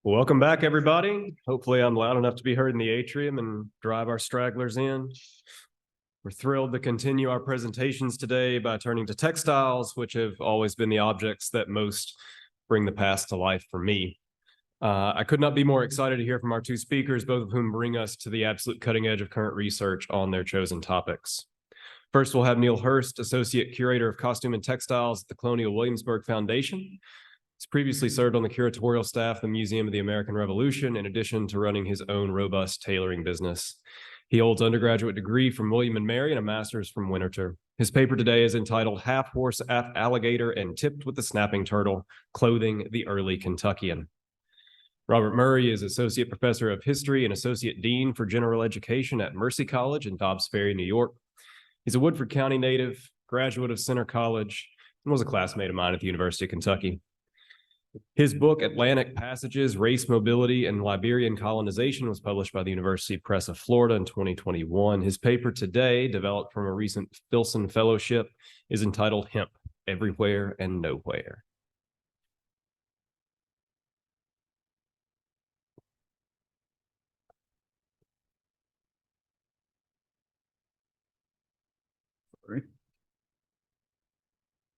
Welcome back, everybody. Hopefully I'm loud enough to be heard in the atrium and drive our stragglers in. We're thrilled to continue our presentations today by turning to textiles, which have always been the objects that most bring the past to life for me. I could not be more excited to hear from our two speakers, both of whom bring us to the absolute cutting edge of current research on their chosen topics. First, we'll have Neal Hurst, Associate Curator of Costume and Textiles at the Colonial Williamsburg Foundation. He's previously served on the curatorial staff of the Museum of the American Revolution, in addition to running his own robust tailoring business. He holds an undergraduate degree from William & Mary and a master's from Winterthur. His paper today is entitled Half Horse, Half Alligator and Tipped with the Snapping Turtle, Clothing the Early Kentuckian. Robert Murray is Associate Professor of History and Associate Dean for General Education at Mercy College in Dobbs Ferry, New York. He's a Woodford County native, graduate of Center College, and was a classmate of mine at the University of Kentucky. His book, Atlantic Passages, Race, Mobility, and Liberian Colonization, was published by the University Press of Florida in 2021. His paper today, developed from a recent Filson Fellowship, is entitled Hemp, Everywhere and Nowhere.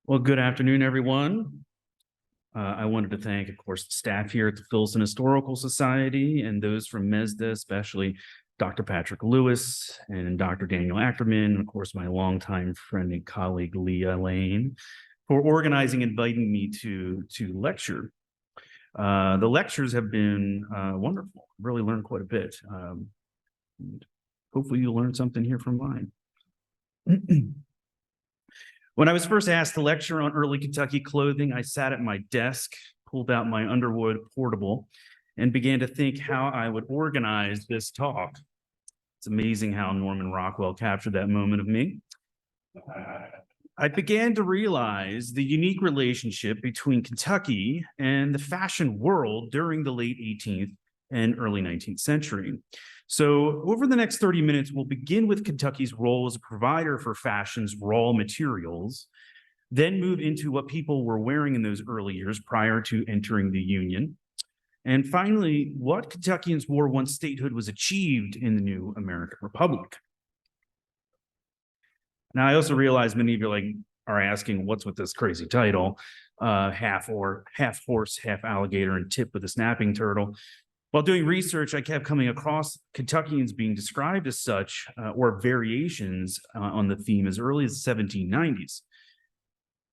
Well, good afternoon, everyone. I wanted to thank, of course, the staff here at the Filson Historical Society and those from MESDA, especially Dr. Patrick Lewis and Dr. Daniel Ackerman, and of course, my longtime friend and colleague, Leah Lane, for organizing and inviting me to lecture. The lectures have been wonderful. Really learned quite a bit. Hopefully you'll learn something here from mine. When I was first asked to lecture on early Kentucky clothing, I sat at my desk, pulled out my Underwood portable, and began to think how I would organize this talk. It's amazing how Norman Rockwell captured that moment of me. I began to realize the unique relationship between Kentucky and the fashion world during the late 18th and early 19th century. So over the next 30 minutes, we'll begin with Kentucky's role as a provider for fashion's raw materials, then move into what people were wearing in those early years prior to entering the Union, and finally, what Kentuckians wore once statehood was achieved in the new American Republic. Now, I also realize many of you are asking, what's with this crazy title, half horse, half alligator, and tipped with a snapping turtle? While doing research, I kept coming across Kentuckians being described as such, or variations on the theme as early as the 1790s.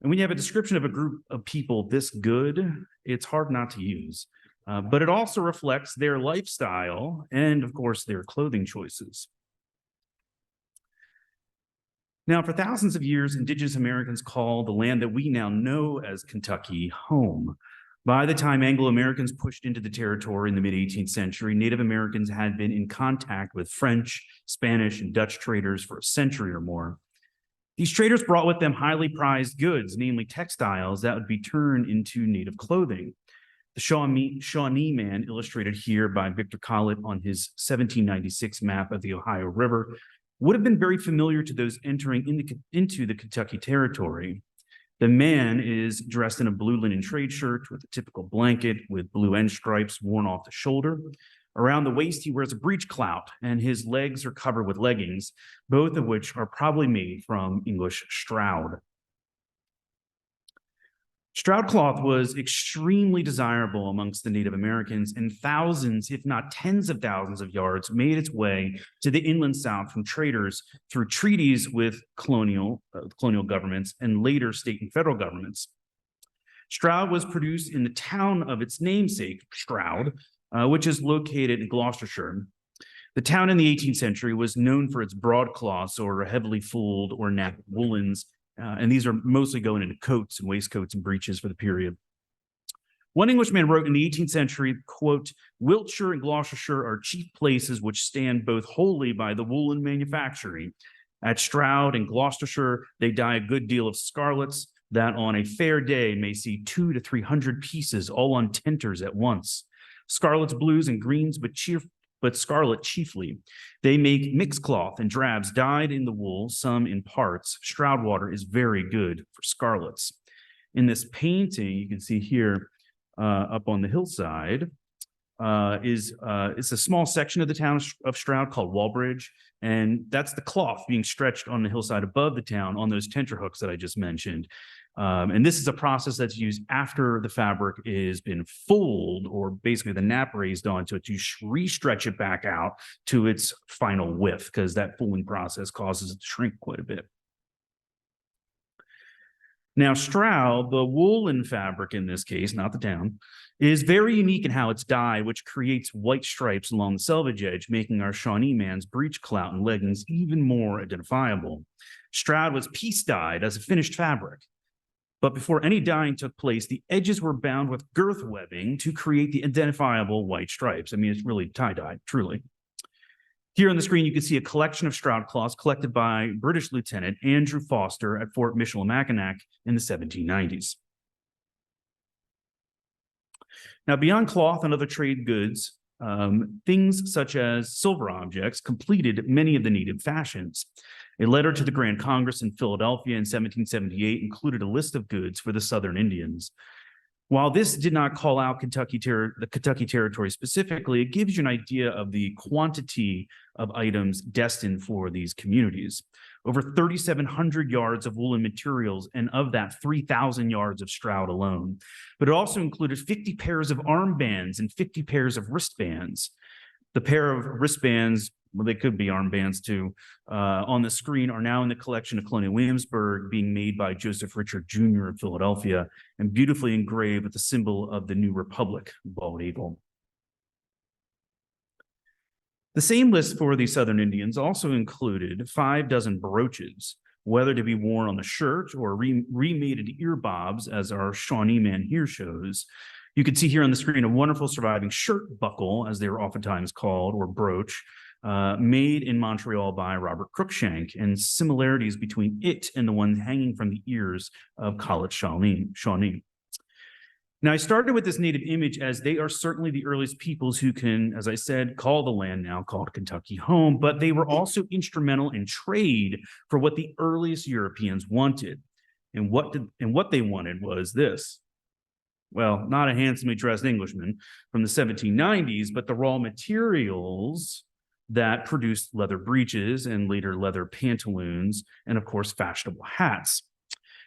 And when you have a description of a group of people this good, it's hard not to use. But it also reflects their lifestyle and, of course, their clothing choices. Now, for thousands of years, Indigenous Americans called the land that we now know as Kentucky home. By the time Anglo-Americans pushed into the territory in the mid-18th century, Native Americans had been in contact with French, Spanish, and Dutch traders for a century or more. These traders brought with them highly prized goods, namely textiles that would be turned into native clothing. The Shawnee man, illustrated here by Victor Collett on his 1796 map of the Ohio River, would have been very familiar to those entering into the Kentucky territory. The man is dressed in a blue linen trade shirt with a typical blanket with blue end stripes worn off the shoulder. Around the waist, he wears a breechclout, and his legs are covered with leggings, both of which are probably made from English stroud. Stroud cloth was extremely desirable amongst the Native Americans, and thousands, if not tens of thousands of yards made its way to the inland South from traders through treaties with colonial governments and later state and federal governments. Stroud was produced in the town of its namesake, Stroud, which is located in Gloucestershire. The town in the 18th century was known for its broadcloths or heavily fulled or napped woolens, and these are mostly going into coats and waistcoats and breeches for the period. One Englishman wrote in the 18th century, quote, "Wiltshire and Gloucestershire are chief places which stand both wholly by the woolen manufactory. At Stroud and Gloucestershire, they dye a good deal of scarlets that on a fair day may see 200 to 300 pieces all on tenters at once. Scarlets, blues, and greens, but scarlet chiefly. They make mixed cloth and drabs dyed in the wool, some in parts. Stroud water is very good for scarlets." In this painting, you can see here up on the hillside, it's a small section of the town of Stroud called Walbridge, and that's the cloth being stretched on the hillside above the town on those tenterhooks that I just mentioned. And this is a process that's used after the fabric has been fulled, or basically the nap raised onto it, to re-stretch it back out to its final width, because that fulling process causes it to shrink quite a bit. Now, Stroud, the woolen fabric in this case, not the town, is very unique in how it's dyed, which creates white stripes along the selvage edge, making our Shawnee man's breech clout and leggings even more identifiable. Stroud was piece dyed as a finished fabric, but before any dyeing took place, the edges were bound with girth webbing to create the identifiable white stripes. I mean, it's really tie-dye, truly. Here on the screen, you can see a collection of Stroud cloths collected by British Lieutenant Andrew Foster at Fort Michilimackinac in the 1790s. Now, beyond cloth and other trade goods, things such as silver objects completed many of the native fashions. A letter to the Grand Congress in Philadelphia in 1778 included a list of goods for the Southern Indians. While this did not call out the Kentucky Territory specifically, it gives you an idea of the quantity of items destined for these communities. Over 3,700 yards of woolen materials, and of that, 3,000 yards of Stroud alone. But it also included 50 pairs of armbands and 50 pairs of wristbands. The pair of wristbands, well, they could be armbands too, on the screen are now in the collection of Colonial Williamsburg, being made by Joseph Richard Jr. of Philadelphia, and beautifully engraved with the symbol of the New Republic, bald eagle. The same list for the Southern Indians also included 6 brooches, whether to be worn on the shirt or remade into ear bobs, as our Shawnee man here shows. You can see here on the screen a wonderful surviving shirt buckle, as they were oftentimes called, or brooch, made in Montreal by Robert Cruikshank, and similarities between it and the one hanging from the ears of College Shawnee. Now, I started with this native image as they are certainly the earliest peoples who can, as I said, call the land now called Kentucky home, but they were also instrumental in trade for what the earliest Europeans wanted. And what they wanted was this. Well, not a handsomely dressed Englishman from the 1790s, but the raw materials that produced leather breeches and later leather pantaloons, and of course, fashionable hats.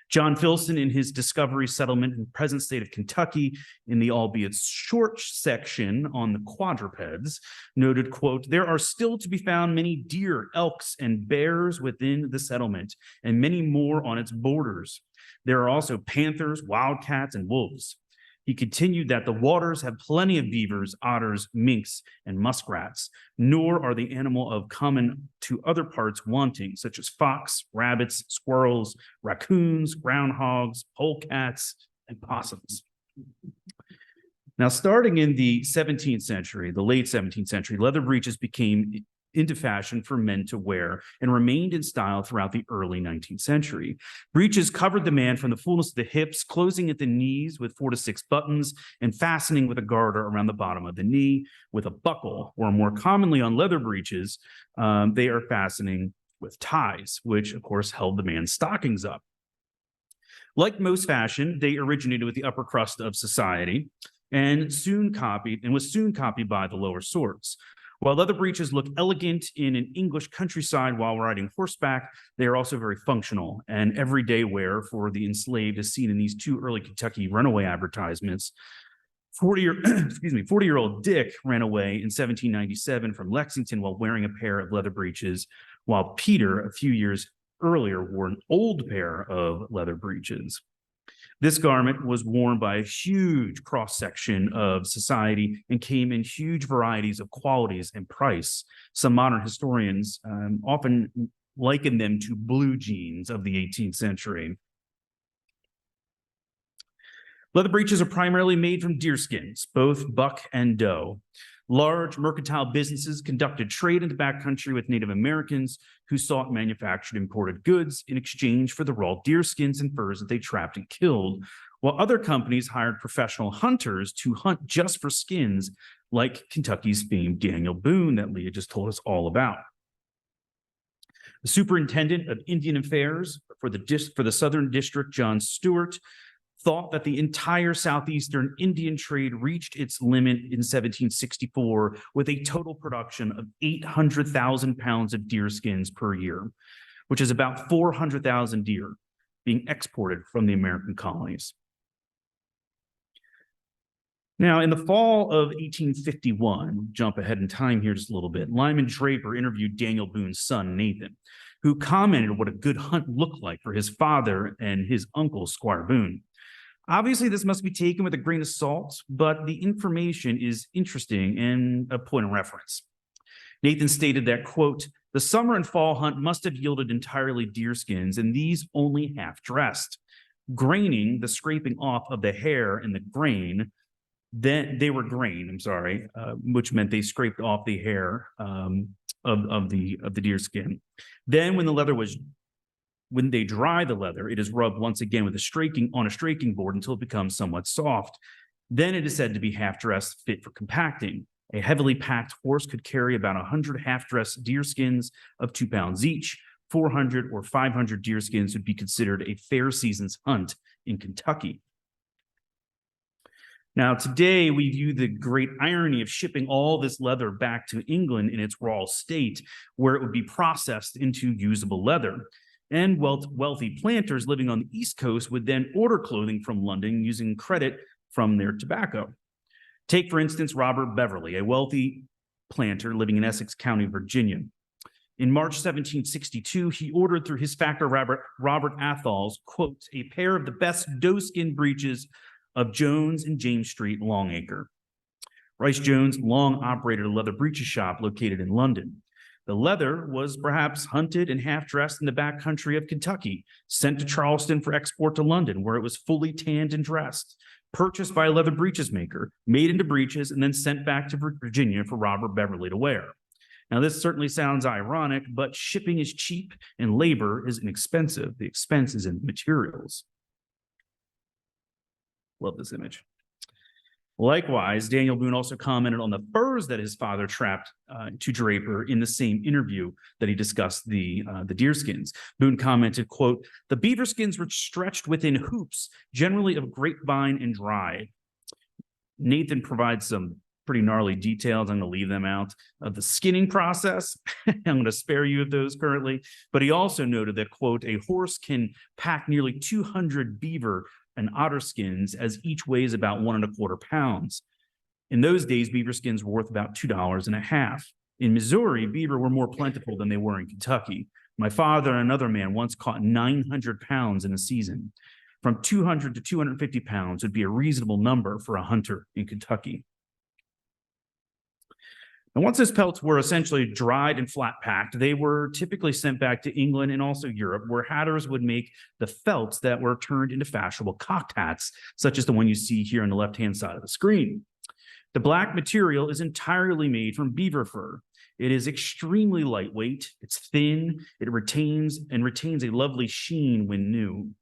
John Filson, in his Discovery Settlement in the present state of Kentucky, in the albeit short section on the quadrupeds, noted, quote, "There are still to be found many deer, elks, and bears within the settlement, and many more on its borders. There are also panthers, wildcats, and wolves." He continued that the waters have plenty of beavers, otters, minks, and muskrats, nor are the animal of common to other parts wanting, such as fox, rabbits, squirrels, raccoons, groundhogs, polecats, and possums. Now, starting in the 17th century, the late 17th century, leather breeches became into fashion for men to wear and remained in style throughout the early 19th century. Breeches covered the man from the fullness of the hips, closing at the knees with 4 to 6 buttons and fastening with a garter around the bottom of the knee with a buckle, or more commonly on leather breeches, they are fastening with ties, which of course held the man's stockings up. Like most fashion, they originated with the upper crust of society and was soon copied by the lower sorts. While leather breeches look elegant in an English countryside while riding horseback, they are also very functional and everyday wear for the enslaved, as seen in these 2 early Kentucky runaway advertisements. 40-year-old Dick ran away in 1797 from Lexington while wearing a pair of leather breeches, while Peter, a few years earlier, wore an old pair of leather breeches. This garment was worn by a huge cross-section of society and came in huge varieties of qualities and price. Some modern historians often liken them to blue jeans of the 18th century. Leather breeches are primarily made from deer skins, both buck and doe. Large mercantile businesses conducted trade in the backcountry with Native Americans who sought manufactured imported goods in exchange for the raw deer skins and furs that they trapped and killed, while other companies hired professional hunters to hunt just for skins, like Kentucky's famed Daniel Boone that Leah just told us all about. The superintendent of Indian Affairs for the Southern District, John Stewart, thought that the entire southeastern Indian trade reached its limit in 1764 with a total production of 800,000 pounds of deer skins per year, which is about 400,000 deer being exported from the American colonies. Now, in the fall of 1851, jump ahead in time here just a little bit, Lyman Draper interviewed Daniel Boone's son, Nathan, who commented on what a good hunt looked like for his father and his uncle, Squire Boone. Obviously, this must be taken with a grain of salt, but the information is interesting and a point of reference. Nathan stated that, quote, "The summer and fall hunt must have yielded entirely deer skins, and these only half dressed. Graining, the scraping off of the hair and the grain, then they were which meant they scraped off the hair of the deer skin. Then when they dry the leather, it is rubbed once again with a straking board until it becomes somewhat soft. Then it is said to be half-dressed, fit for compacting. A heavily packed horse could carry about 100 half-dressed deer skins of 2 pounds each. 400 or 500 deer skins would be considered a fair season's hunt in Kentucky." Now, today we view the great irony of shipping all this leather back to England in its raw state, where it would be processed into usable leather. And wealthy planters living on the East Coast would then order clothing from London using credit from their tobacco. Take, for instance, Robert Beverly, a wealthy planter living in Essex County, Virginia. In March 1762, he ordered through his factor Robert Athol's, quote, "a pair of the best doeskin breeches of Jones and James Street, Longacre." Rice Jones long operated a leather breeches shop located in London. The leather was perhaps hunted and half-dressed in the back country of Kentucky, sent to Charleston for export to London, where it was fully tanned and dressed, purchased by a leather breeches maker, made into breeches, and then sent back to Virginia for Robert Beverly to wear. Now, this certainly sounds ironic, but shipping is cheap and labor is inexpensive. The expense is in the materials. Love this image. Likewise, Daniel Boone also commented on the furs that his father trapped to Draper in the same interview that he discussed the deer skins. Boone commented, quote, "The beaver skins were stretched within hoops, generally of grapevine and dried." Nathan provides some pretty gnarly details. I'm going to leave them out of the skinning process. I'm going to spare you of those currently. But he also noted that, quote, "a horse can pack nearly 200 beaver and otter skins, as each weighs about 1¼ pounds. In those days, beaver skins were worth about $2.50. In Missouri, beaver were more plentiful than they were in Kentucky. My father and another man once caught 900 pounds in a season. From 200 to 250 pounds would be a reasonable number for a hunter in Kentucky." And once his pelts were essentially dried and flat packed, they were typically sent back to England and also Europe, where hatters would make the felts that were turned into fashionable cocked hats, such as the one you see here on the left-hand side of the screen. The black material is entirely made from beaver fur. It is extremely lightweight, it's thin, it retains a lovely sheen when new.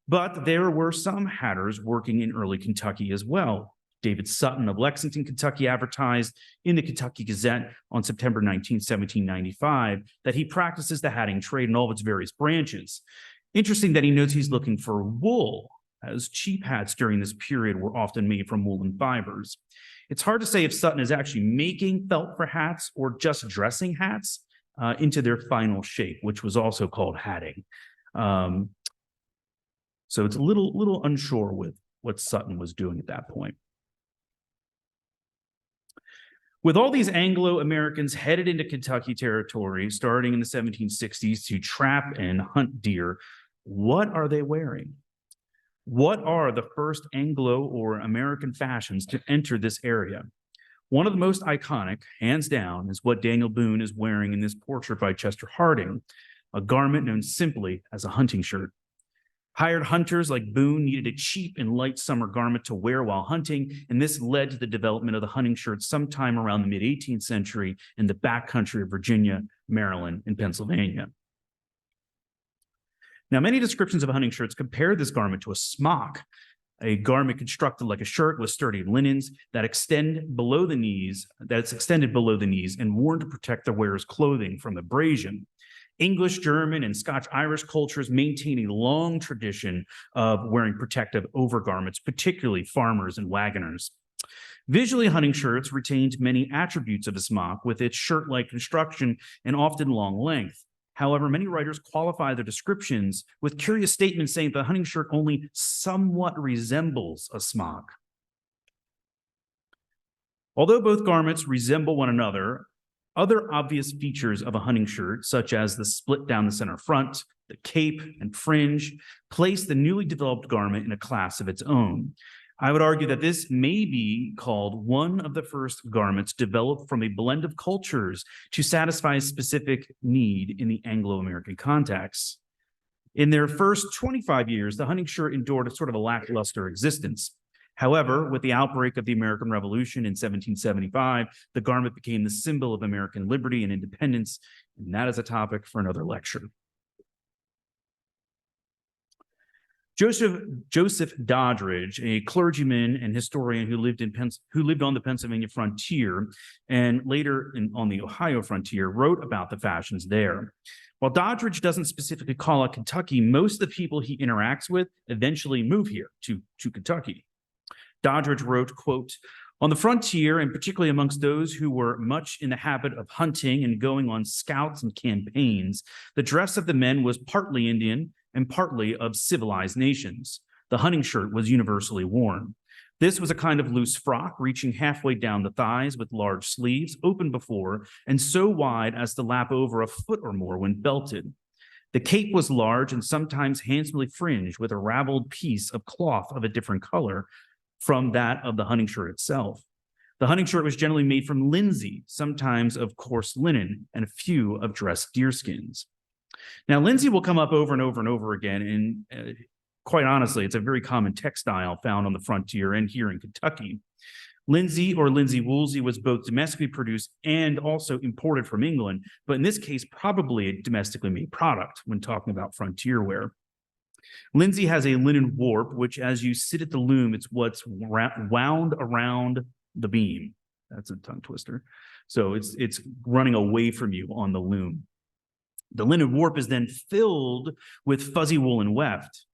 But there were some hatters working in early Kentucky as well. David Sutton of Lexington, Kentucky, advertised in the Kentucky Gazette on September 19, 1795, that he practices the hatting trade in all of its various branches. Interesting that he notes he's looking for wool, as cheap hats during this period were often made from woolen fibers. It's hard to say if Sutton is actually making felt for hats or just dressing hats into their final shape, which was also called hatting. So it's a little unsure with what Sutton was doing at that point. With all these Anglo-Americans headed into Kentucky territory starting in the 1760s to trap and hunt deer, what are they wearing? What are the first Anglo or American fashions to enter this area? One of the most iconic, hands down, is what Daniel Boone is wearing in this portrait by Chester Harding, a garment known simply as a hunting shirt. Hired hunters like Boone needed a cheap and light summer garment to wear while hunting, and this led to the development of the hunting shirt sometime around the mid-18th century in the backcountry of Virginia, Maryland, and Pennsylvania. Now, many descriptions of hunting shirts compare this garment to a smock, a garment constructed like a shirt with sturdy linens that extended below the knees and worn to protect the wearer's clothing from abrasion. English, German, and Scotch-Irish cultures maintain a long tradition of wearing protective overgarments, particularly farmers and wagoners. Visually, hunting shirts retained many attributes of a smock with its shirt-like construction and often long length. However, many writers qualify their descriptions with curious statements saying the hunting shirt only somewhat resembles a smock. Although both garments resemble one another, other obvious features of a hunting shirt, such as the split down the center front, the cape, and fringe, place the newly developed garment in a class of its own. I would argue that this may be called one of the first garments developed from a blend of cultures to satisfy a specific need in the Anglo-American context. In their first 25 years, the hunting shirt endured a sort of a lackluster existence. However, with the outbreak of the American Revolution in 1775, the garment became the symbol of American liberty and independence, and that is a topic for another lecture. Joseph Doddridge, a clergyman and historian who lived on the Pennsylvania frontier and later on the Ohio frontier, wrote about the fashions there. While Doddridge doesn't specifically call out Kentucky, most of the people he interacts with eventually move here to Kentucky. Doddridge wrote, quote, "On the frontier, and particularly amongst those who were much in the habit of hunting and going on scouts and campaigns, the dress of the men was partly Indian and partly of civilized nations. The hunting shirt was universally worn. This was a kind of loose frock reaching halfway down the thighs with large sleeves, open before, and so wide as to lap over a foot or more when belted. The cape was large and sometimes handsomely fringed with a raveled piece of cloth of a different color from that of the hunting shirt itself. The hunting shirt was generally made from linsey, sometimes of coarse linen, and a few of dressed deerskins." Now, linsey will come up over and over and over again, and quite honestly, it's a very common textile found on the frontier and here in Kentucky. Linsey or linsey woolsey was both domestically produced and also imported from England, but in this case, probably a domestically made product when talking about frontier wear. Linsey has a linen warp, which as you sit at the loom, it's what's wound around the beam. That's a tongue twister. So it's running away from you on the loom. The linen warp is then filled with fuzzy woolen weft.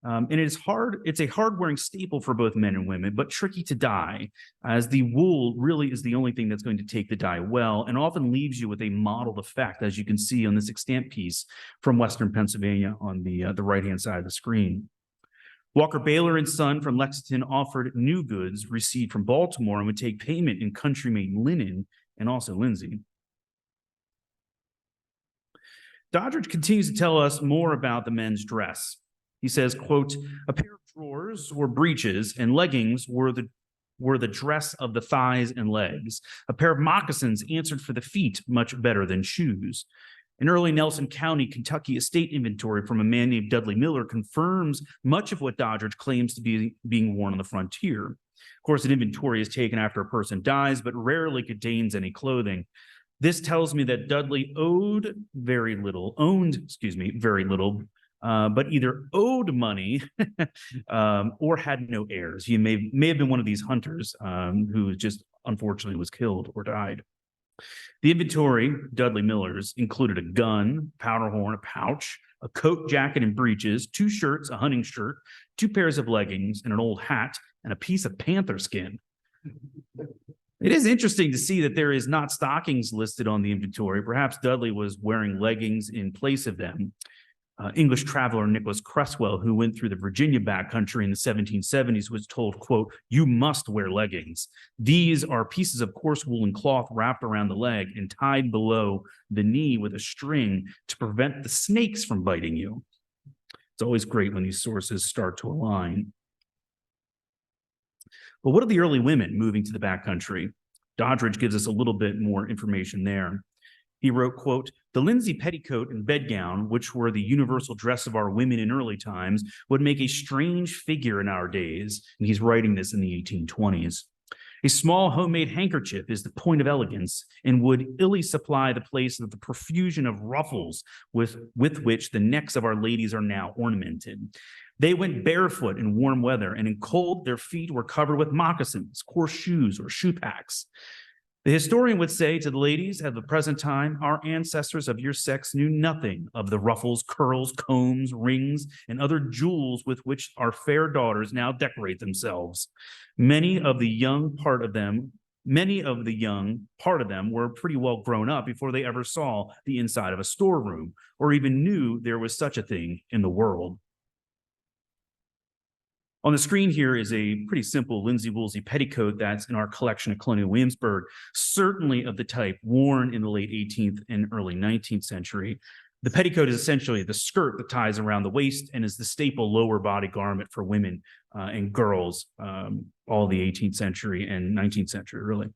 And it's a hard-wearing staple for both men and women, but tricky to dye, as the wool really is the only thing that's going to take the dye well and often leaves you with a mottled effect, as you can see on this extant piece from Western Pennsylvania on the right-hand side of the screen. Walker Baylor and Son from Lexington offered new goods received from Baltimore and would take payment in country-made linen and also linsey. Doddridge continues to tell us more about the men's dress. He says, quote, "A pair of drawers or breeches and leggings were the dress of the thighs and legs. A pair of moccasins answered for the feet much better than shoes. An early Nelson County, Kentucky estate inventory from a man named Dudley Miller confirms much of what Doddridge claims to be being worn on the frontier. Of course, an inventory is taken after a person dies, but rarely contains any clothing. This tells me that Dudley owned very little, but either owed money or had no heirs. He may have been one of these hunters who just unfortunately was killed or died. The inventory, Dudley Miller's, included a gun, powder horn, a pouch, a coat, jacket, and breeches, 2 shirts, a hunting shirt, 2 pairs of leggings, and an old hat, and a piece of panther skin. It is interesting to see that there is not stockings listed on the inventory. Perhaps Dudley was wearing leggings in place of them. English traveler Nicholas Creswell, who went through the Virginia backcountry in the 1770s, was told, quote, "You must wear leggings. These are pieces of coarse woolen cloth wrapped around the leg and tied below the knee with a string to prevent the snakes from biting you." It's always great when these sources start to align. But what of the early women moving to the backcountry? Doddridge gives us a little bit more information there. He wrote, quote, "The linsey petticoat and bedgown, which were the universal dress of our women in early times, would make a strange figure in our days." And he's writing this in the 1820s. "A small homemade handkerchief is the point of elegance and would illy supply the place of the profusion of ruffles with which the necks of our ladies are now ornamented. They went barefoot in warm weather, and in cold their feet were covered with moccasins, coarse shoes, or shoe packs. The historian would say to the ladies at the present time, our ancestors of your sex knew nothing of the ruffles, curls, combs, rings, and other jewels with which our fair daughters now decorate themselves. Many of the young part of them were pretty well grown up before they ever saw the inside of a storeroom or even knew there was such a thing in the world. On the screen here is a pretty simple linsey-woolsey petticoat that's in our collection at Colonial Williamsburg, certainly of the type worn in the late 18th and early 19th century. The petticoat is essentially the skirt that ties around the waist and is the staple lower body garment for women and girls, all the 18th century and 19th century, really.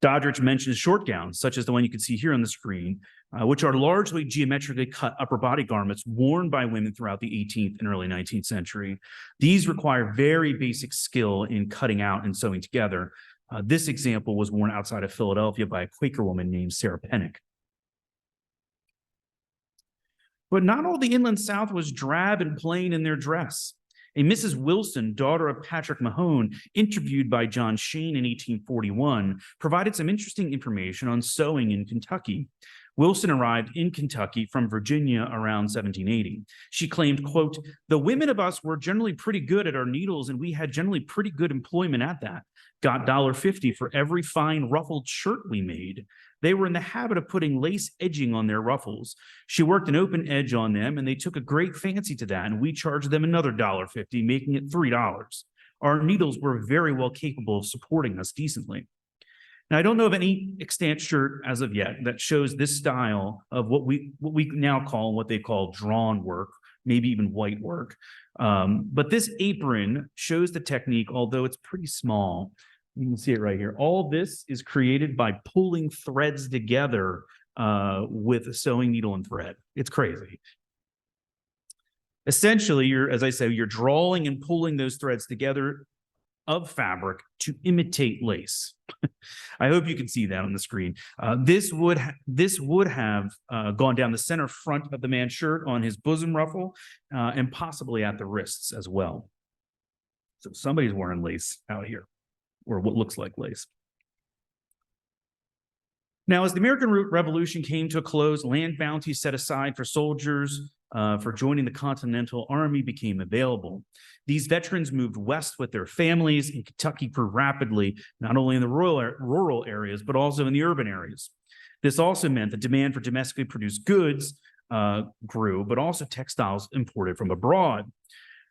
Doddridge mentions short gowns, such as the one you can see here on the screen, which are largely geometrically cut upper body garments worn by women throughout the 18th and early 19th century. These require very basic skill in cutting out and sewing together. This example was worn outside of Philadelphia by a Quaker woman named Sarah Pennock. But not all the Inland South was drab and plain in their dress. A Mrs. Wilson, daughter of Patrick Mahone, interviewed by John Shane in 1841, provided some interesting information on sewing in Kentucky. Wilson arrived in Kentucky from Virginia around 1780. She claimed, quote, "The women of us were generally pretty good at our needles, and we had generally pretty good employment at that. Got $1.50 for every fine ruffled shirt we made. They were in the habit of putting lace edging on their ruffles. She worked an open edge on them, and they took a great fancy to that, and we charged them another $1.50, making it $3. Our needles were very well capable of supporting us decently." Now, I don't know of any extant shirt as of yet that shows this style of what we now call, what they call drawn work, maybe even white work. But this apron shows the technique, although it's pretty small. You can see it right here. All this is created by pulling threads together with a sewing needle and thread. It's crazy. Essentially, as I say, you're drawing and pulling those threads together of fabric to imitate lace. I hope you can see that on the screen. This would have gone down the center front of the man's shirt on his bosom ruffle and possibly at the wrists as well. So somebody's wearing lace out here, or what looks like lace. Now, as the American Revolution came to a close, land bounties set aside for soldiers for joining the Continental Army became available. These veterans moved west with their families, and Kentucky grew rapidly, not only in the rural areas, but also in the urban areas. This also meant the demand for domestically produced goods grew, but also textiles imported from abroad.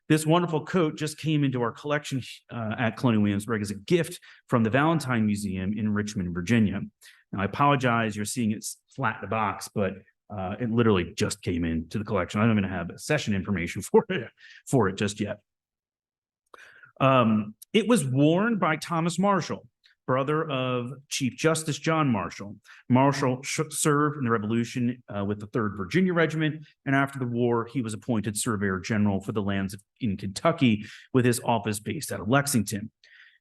This wonderful coat just came into our collection at Colonial Williamsburg as a gift from the Valentine Museum in Richmond, Virginia. Now, I apologize, you're seeing it flat in the box, but it literally just came into the collection. I don't even have session information for it just yet. It was worn by Thomas Marshall, brother of Chief Justice John Marshall. Marshall served in the Revolution with the 3rd Virginia Regiment, and after the war, he was appointed Surveyor General for the lands in Kentucky with his office based out of Lexington.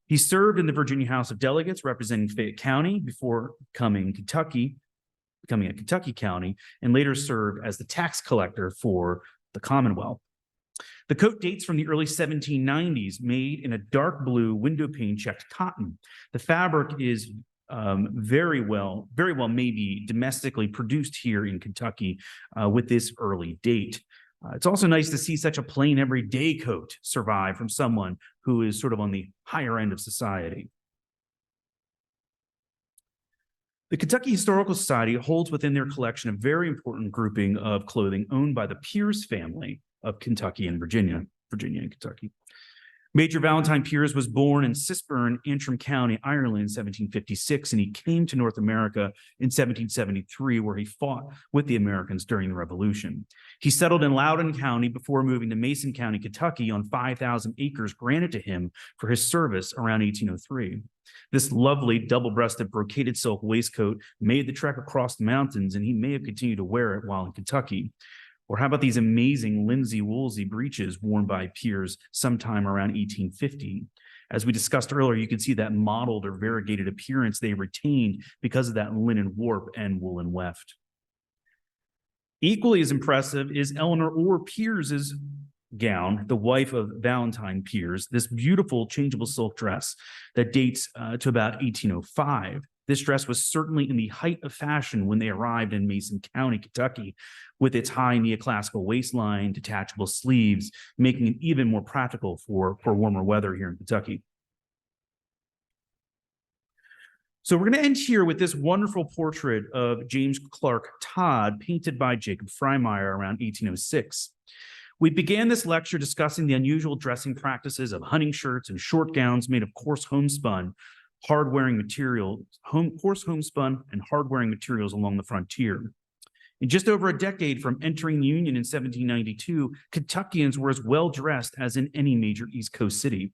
He served in the Virginia House of Delegates representing Fayette County before becoming a Kentucky county, and later served as the tax collector for the Commonwealth. The coat dates from the early 1790s, made in a dark blue window pane checked cotton. The fabric is very well maybe domestically produced here in Kentucky with this early date. It's also nice to see such a plain everyday coat survive from someone who is sort of on the higher end of society. The Kentucky Historical Society holds within their collection a very important grouping of clothing owned by the Pierce family of Kentucky and Virginia and Kentucky. Major Valentine Pierce was born in Sisburn, Antrim County, Ireland in 1756, and he came to North America in 1773, where he fought with the Americans during the Revolution. He settled in Loudoun County before moving to Mason County, Kentucky on 5,000 acres granted to him for his service around 1803. This lovely double-breasted brocaded silk waistcoat made the trek across the mountains, and he may have continued to wear it while in Kentucky. Or how about these amazing linsey-woolsey breeches worn by Pierce sometime around 1850? As we discussed earlier, you can see that mottled or variegated appearance they retained because of that linen warp and woolen weft. Equally as impressive is Eleanor Orr Pierce's gown, the wife of Valentine Piers, this beautiful changeable silk dress that dates to about 1805. This dress was certainly in the height of fashion when they arrived in Mason County, Kentucky, with its high neoclassical waistline, detachable sleeves, making it even more practical for warmer weather here in Kentucky. So we're going to end here with this wonderful portrait of James Clark Todd, painted by Jacob Freimeyer around 1806. We began this lecture discussing the unusual dressing practices of hunting shirts and short gowns made of coarse homespun, hard-wearing material, coarse homespun and hard-wearing materials along the frontier. In just over a decade from entering the Union in 1792, Kentuckians were as well-dressed as in any major East Coast city.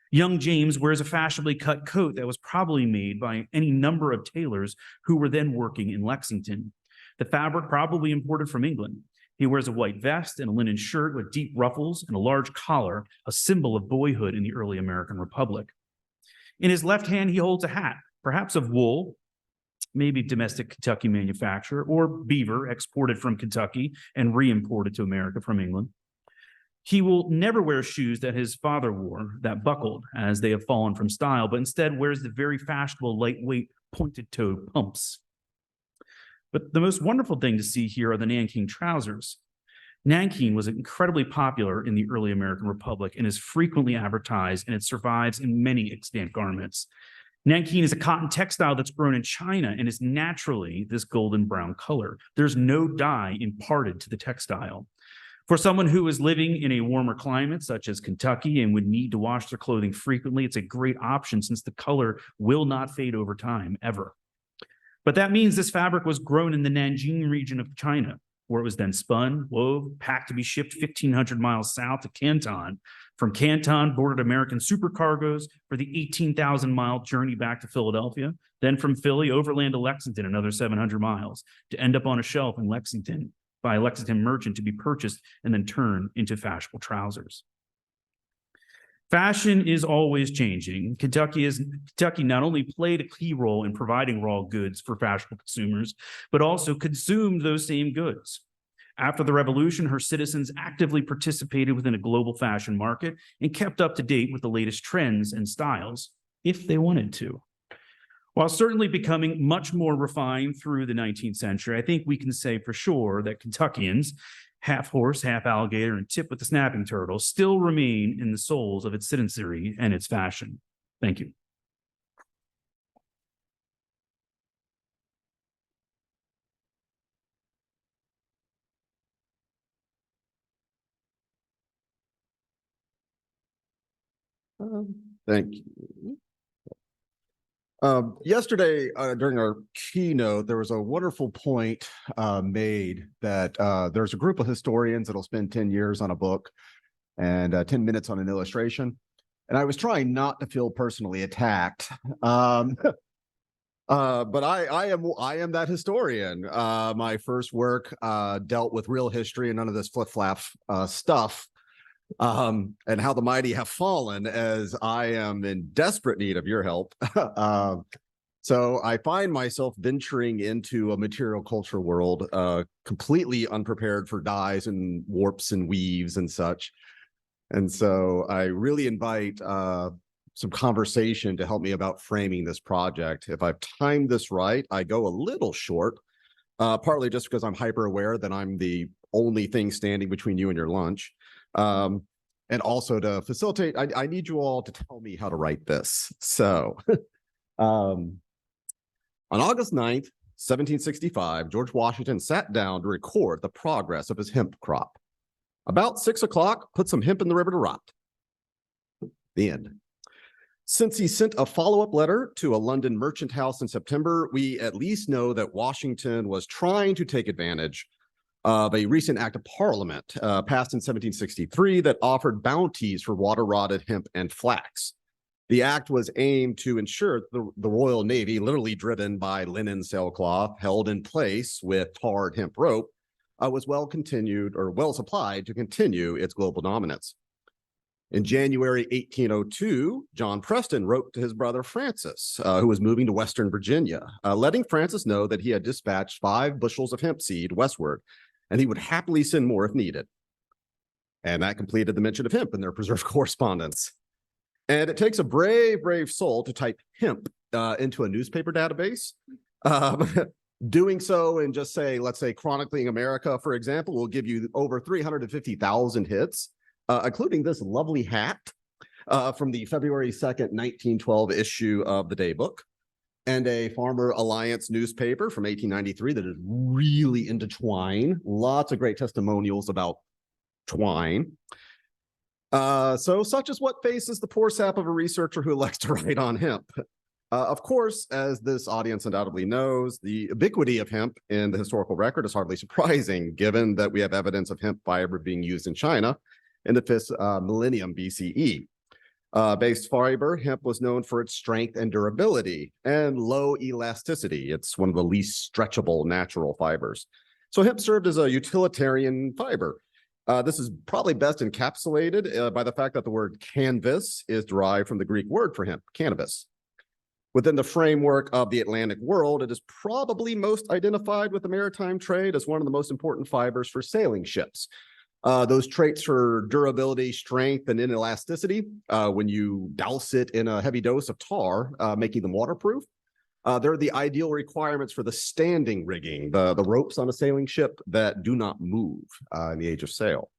Young James wears a fashionably cut coat that was probably made by any number of tailors who were then working in Lexington. The fabric probably imported from England. He wears a white vest and a linen shirt with deep ruffles and a large collar, a symbol of boyhood in the early American Republic. In his left hand, he holds a hat, perhaps of wool, maybe domestic Kentucky manufacture, or beaver exported from Kentucky and re-imported to America from England. He will never wear shoes that his father wore, that buckled, as they have fallen from style, but instead wears the very fashionable, lightweight, pointed-toed pumps. But the most wonderful thing to see here are the nankeen trousers. Nankeen was incredibly popular in the early American Republic and is frequently advertised, and it survives in many extant garments. Nankeen is a cotton textile that's grown in China and is naturally this golden brown color. There's no dye imparted to the textile. For someone who is living in a warmer climate, such as Kentucky, and would need to wash their clothing frequently, it's a great option since the color will not fade over time, ever. But that means this fabric was grown in the Nanjing region of China, where it was then spun, wove, packed to be shipped 1,500 miles south to Canton. From Canton, boarded American supercargoes for the 18,000-mile journey back to Philadelphia. Then from Philly, overland to Lexington, another 700 miles, to end up on a shelf in Lexington by a Lexington merchant to be purchased and then turned into fashionable trousers. Fashion is always changing. Kentucky not only played a key role in providing raw goods for fashionable consumers, but also consumed those same goods. After the Revolution, her citizens actively participated within a global fashion market and kept up to date with the latest trends and styles, if they wanted to. While certainly becoming much more refined through the 19th century, I think we can say for sure that Kentuckians, half horse, half alligator, and tip with the snapping turtle, still remain in the souls of its citizenry and its fashion. Thank you. Thank you. Yesterday, during our keynote, there was a wonderful point made that there's a group of historians that'll spend 10 years on a book and 10 minutes on an illustration. And I was trying not to feel personally attacked. But I am that historian. My first work dealt with real history and none of this flip-flap stuff. And how the mighty have fallen, as I am in desperate need of your help. So I find myself venturing into a material culture world, completely unprepared for dyes and warps and weaves and such. And so I really invite some conversation to help me about framing this project. If I've timed this right, I go a little short, partly just because I'm hyper aware that I'm the only thing standing between you and your lunch. And also to facilitate, I need you all to tell me how to write this. So on August 9th, 1765, George Washington sat down to record the progress of his hemp crop. About 6 o'clock, put some hemp in the river to rot. The end. Since he sent a follow-up letter to a London merchant house in September, we at least know that Washington was trying to take advantage of a recent act of parliament passed in 1763 that offered bounties for water-rotted hemp and flax. The act was aimed to ensure the Royal Navy, literally driven by linen sailcloth held in place with tarred hemp rope, was well supplied to continue its global dominance. In January 1802, John Preston wrote to his brother Francis, who was moving to Western Virginia, letting Francis know that he had dispatched 5 bushels of hemp seed westward, and he would happily send more if needed. And that completed the mention of hemp in their preserved correspondence. And it takes a brave, brave soul to type hemp into a newspaper database. Doing so and just say, let's say Chronicling America, for example, will give you over 350,000 hits, including this lovely hat from the February 2nd, 1912 issue of the Daybook, and a Farmer Alliance newspaper from 1893 that is really into twine. Lots of great testimonials about twine. So such is what faces the poor sap of a researcher who elects to write on hemp. Of course, as this audience undoubtedly knows, the ubiquity of hemp in the historical record is hardly surprising, given that we have evidence of hemp fiber being used in China in the 5th millennium BCE. Based fiber, hemp was known for its strength and durability and low elasticity. It's one of the least stretchable natural fibers. So hemp served as a utilitarian fiber. This is probably best encapsulated by the fact that the word canvas is derived from the Greek word for hemp, cannabis. Within the framework of the Atlantic world, it is probably most identified with the maritime trade as one of the most important fibers for sailing ships. Those traits for durability, strength, and inelasticity, when you douse it in a heavy dose of tar, making them waterproof, they're the ideal requirements for the standing rigging, the ropes on a sailing ship that do not move in the age of sail.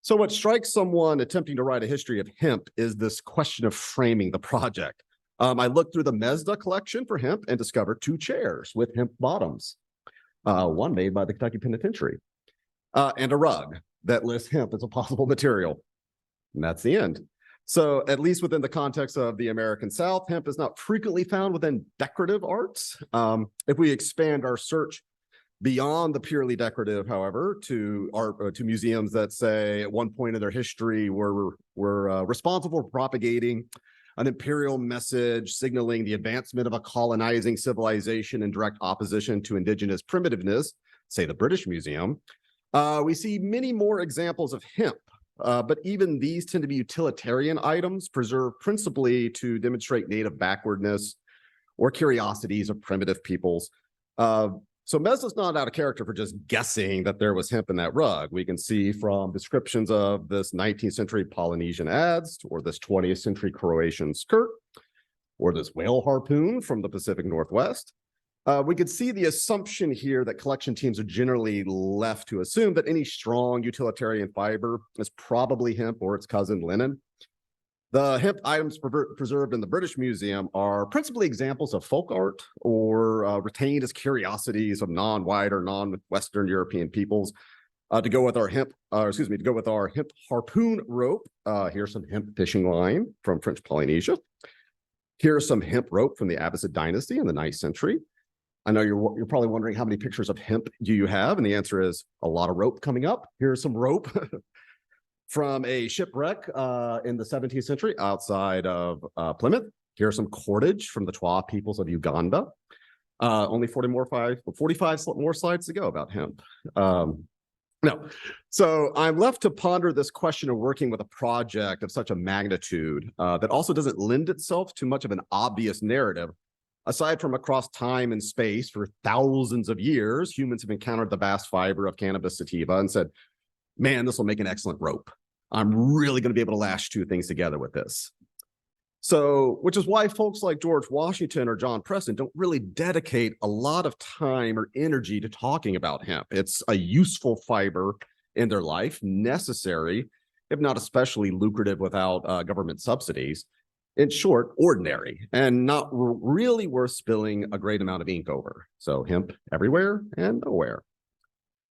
So what strikes someone attempting to write a history of hemp is this question of framing the project. I looked through the MESDA collection for hemp and discovered 2 chairs with hemp bottoms, one made by the Kentucky Penitentiary, and a rug that lists hemp as a possible material. And that's the end. So at least within the context of the American South, hemp is not frequently found within decorative arts. If we expand our search beyond the purely decorative, however, to museums that say at one point in their history were responsible for propagating an imperial message signaling the advancement of a colonizing civilization in direct opposition to indigenous primitiveness, say the British Museum, we see many more examples of hemp. But even these tend to be utilitarian items preserved principally to demonstrate native backwardness or curiosities of primitive peoples. So MESDA's not out of character for just guessing that there was hemp in that rug. We can see from descriptions of this 19th century Polynesian adze, or this 20th century Croatian skirt, or this whale harpoon from the Pacific Northwest. We could see the assumption here that collection teams are generally left to assume that any strong utilitarian fiber is probably hemp or its cousin linen. The hemp items preserved in the British Museum are principally examples of folk art or retained as curiosities of non-white or non-Western European peoples. To go with our hemp harpoon rope, here's some hemp fishing line from French Polynesia. Here's some hemp rope from the Abbasid dynasty in the 9th century. I know you're probably wondering how many pictures of hemp do you have? And the answer is a lot of rope coming up. Here's some rope from a shipwreck in the 17th century outside of Plymouth. Here's some cordage from the Twa peoples of Uganda. Only 45 more slides to go about hemp. No, so I'm left to ponder this question of working with a project of such a magnitude that also doesn't lend itself to much of an obvious narrative. Aside from across time and space for thousands of years, humans have encountered the vast fiber of cannabis sativa and said, man, this will make an excellent rope. I'm really going to be able to lash 2 things together with this. So, which is why folks like George Washington or John Preston don't really dedicate a lot of time or energy to talking about hemp. It's a useful fiber in their life, necessary, if not especially lucrative without government subsidies. In short, ordinary and not really worth spilling a great amount of ink over. So hemp everywhere and nowhere.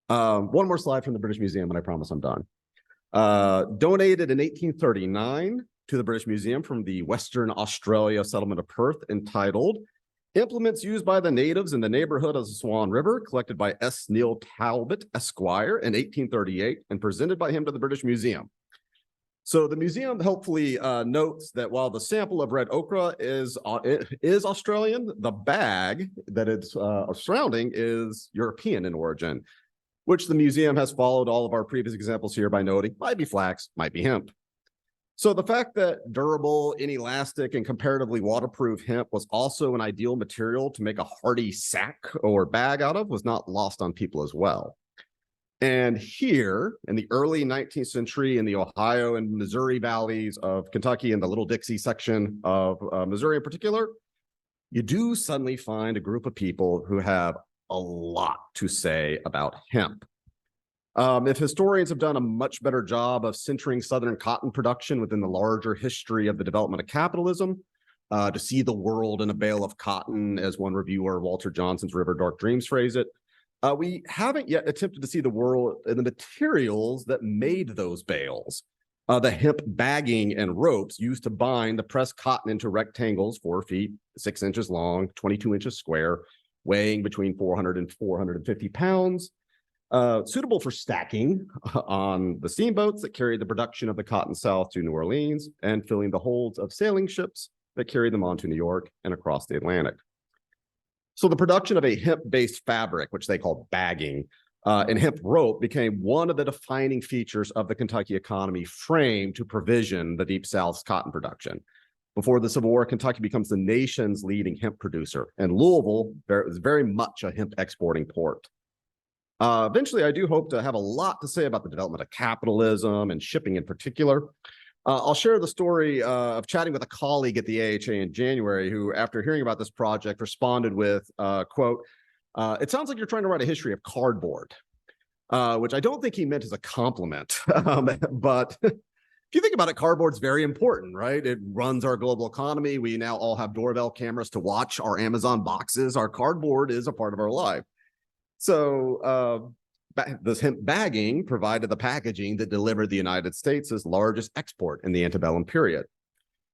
One more slide from the British Museum, and I promise I'm done. Donated in 1839 to the British Museum from the Western Australia settlement of Perth, entitled Implements Used by the Natives in the Neighborhood of the Swan River, collected by S. Neal Talbot, Esquire, in 1838, and presented by him to the British Museum. So the museum helpfully notes that while the sample of red ochre is Australian, the bag that it's surrounding is European in origin, which the museum has followed all of our previous examples here by noting might be flax, might be hemp. So the fact that durable, inelastic, and comparatively waterproof hemp was also an ideal material to make a hardy sack or bag out of was not lost on people as well. And here in the early 19th century in the Ohio and Missouri valleys of Kentucky and the Little Dixie section of Missouri in particular, you do suddenly find a group of people who have a lot to say about hemp. If historians have done a much better job of centering Southern cotton production within the larger history of the development of capitalism, to see the world in a bale of cotton, as one reviewer, Walter Johnson's River Dark Dreams, phrase it, we haven't yet attempted to see the world in the materials that made those bales. The hemp bagging and ropes used to bind the pressed cotton into rectangles 4 feet, 6 inches long, 22 inches square, weighing between 400 and 450 pounds, suitable for stacking on the steamboats that carried the production of the cotton south to New Orleans and filling the holds of sailing ships that carried them on to New York and across the Atlantic. So the production of a hemp-based fabric, which they call bagging, and hemp rope became one of the defining features of the Kentucky economy framed to provision the Deep South's cotton production. Before the Civil War, Kentucky becomes the nation's leading hemp producer, and Louisville is very much a hemp exporting port. Eventually, I do hope to have a lot to say about the development of capitalism and shipping in particular. I'll share the story of chatting with a colleague at the AHA in January who, after hearing about this project, responded with, quote, "It sounds like you're trying to write a history of cardboard," which I don't think he meant as a compliment. But if you think about it, cardboard's very important, right? It runs our global economy. We now all have doorbell cameras to watch our Amazon boxes. Our cardboard is a part of our life. So this hemp bagging provided the packaging that delivered the United States' largest export in the antebellum period.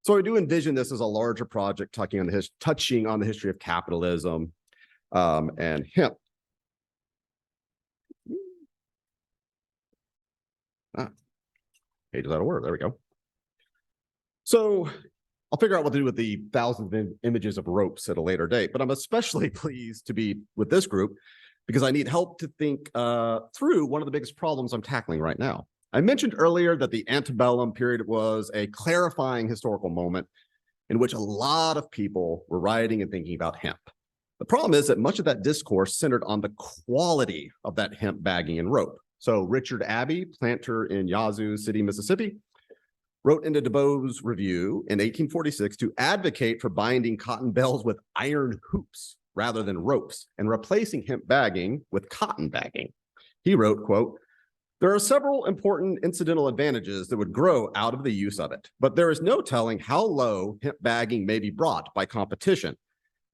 So I do envision this as a larger project touching on the history of capitalism and hemp. Page is out of order. There we go. So I'll figure out what to do with the thousands of images of ropes at a later date, but I'm especially pleased to be with this group because I need help to think through one of the biggest problems I'm tackling right now. I mentioned earlier that the antebellum period was a clarifying historical moment in which a lot of people were writing and thinking about hemp. The problem is that much of that discourse centered on the quality of that hemp bagging and rope. So Richard Abbey, planter in Yazoo City, Mississippi, wrote into DeBow's review in 1846 to advocate for binding cotton bales with iron hoops rather than ropes and replacing hemp bagging with cotton bagging. He wrote, quote, "There are several important incidental advantages that would grow out of the use of it, but there is no telling how low hemp bagging may be brought by competition.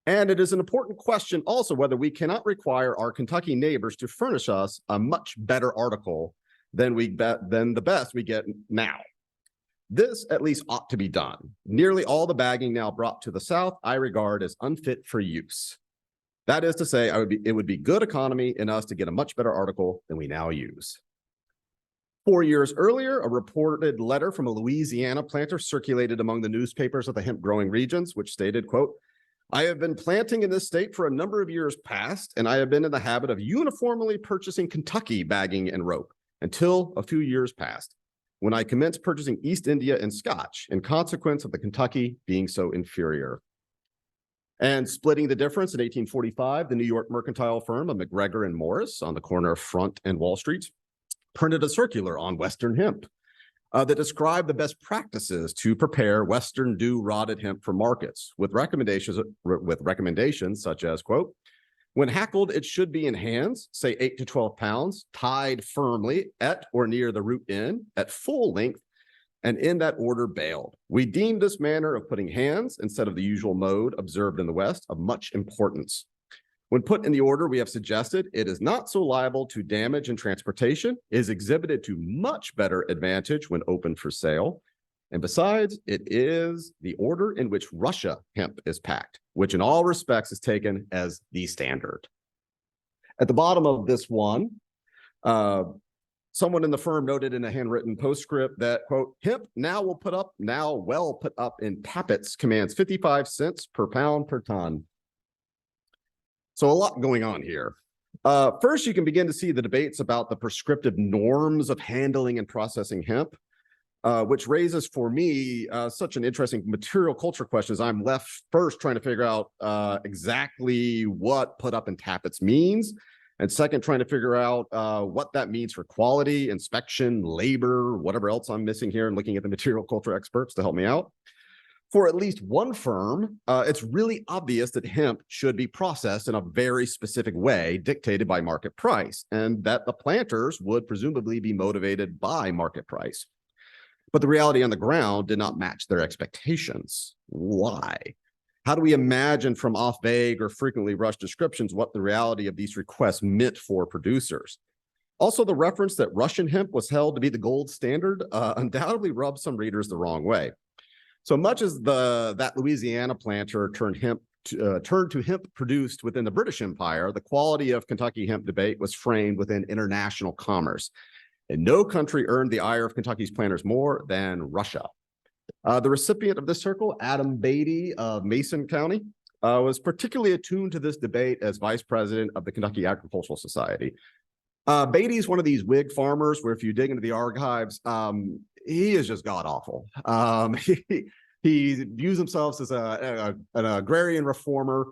And it is an important question also whether we cannot require our Kentucky neighbors to furnish us a much better article than the best we get now. This at least ought to be done. Nearly all the bagging now brought to the South I regard as unfit for use. That is to say, it would be good economy in us to get a much better article than we now use." 4 years earlier, a reported letter from a Louisiana planter circulated among the newspapers of the hemp growing regions, which stated, quote, "I have been planting in this state for a number of years past, and I have been in the habit of uniformly purchasing Kentucky bagging and rope until a few years past, when I commenced purchasing East India and Scotch in consequence of the Kentucky being so inferior." And splitting the difference in 1845, the New York mercantile firm of McGregor and Morris on the corner of Front and Wall Streets printed a circular on Western hemp that described the best practices to prepare Western dew-rotted hemp for markets with recommendations such as, quote, "When hackled, it should be in hands, say 8 to 12 pounds, tied firmly at or near the root end at full length, and in that order baled. We deem this manner of putting hands instead of the usual mode observed in the West of much importance. When put in the order we have suggested, it is not so liable to damage in transportation, is exhibited to much better advantage when open for sale. And besides, it is the order in which Russia hemp is packed, which in all respects is taken as the standard." At the bottom of this one, someone in the firm noted in a handwritten postscript that, quote, "Hemp now well put up in tappets commands 55 cents per pound per ton." So a lot going on here. First, you can begin to see the debates about the prescriptive norms of handling and processing hemp, which raises for me such an interesting material culture question as I'm left first trying to figure out exactly what put up in tappets means And second, trying to figure out what that means for quality, inspection, labor, whatever else I'm missing here, and looking at the material culture experts to help me out. For at least one firm, it's really obvious that hemp should be processed in a very specific way dictated by market price, and that the planters would presumably be motivated by market price. But the reality on the ground did not match their expectations. Why? How do we imagine from off vague or frequently rushed descriptions what the reality of these requests meant for producers? Also, the reference that Russian hemp was held to be the gold standard undoubtedly rubbed some readers the wrong way. So much as that Louisiana planter turned to hemp produced within the British Empire, the quality of Kentucky hemp debate was framed within international commerce. And no country earned the ire of Kentucky's planters more than Russia. The recipient of this circle, Adam Beatty of Mason County, was particularly attuned to this debate as vice president of the Kentucky Agricultural Society. Beatty is one of these Whig farmers where if you dig into the archives, he is just god-awful. He views himself as an agrarian reformer.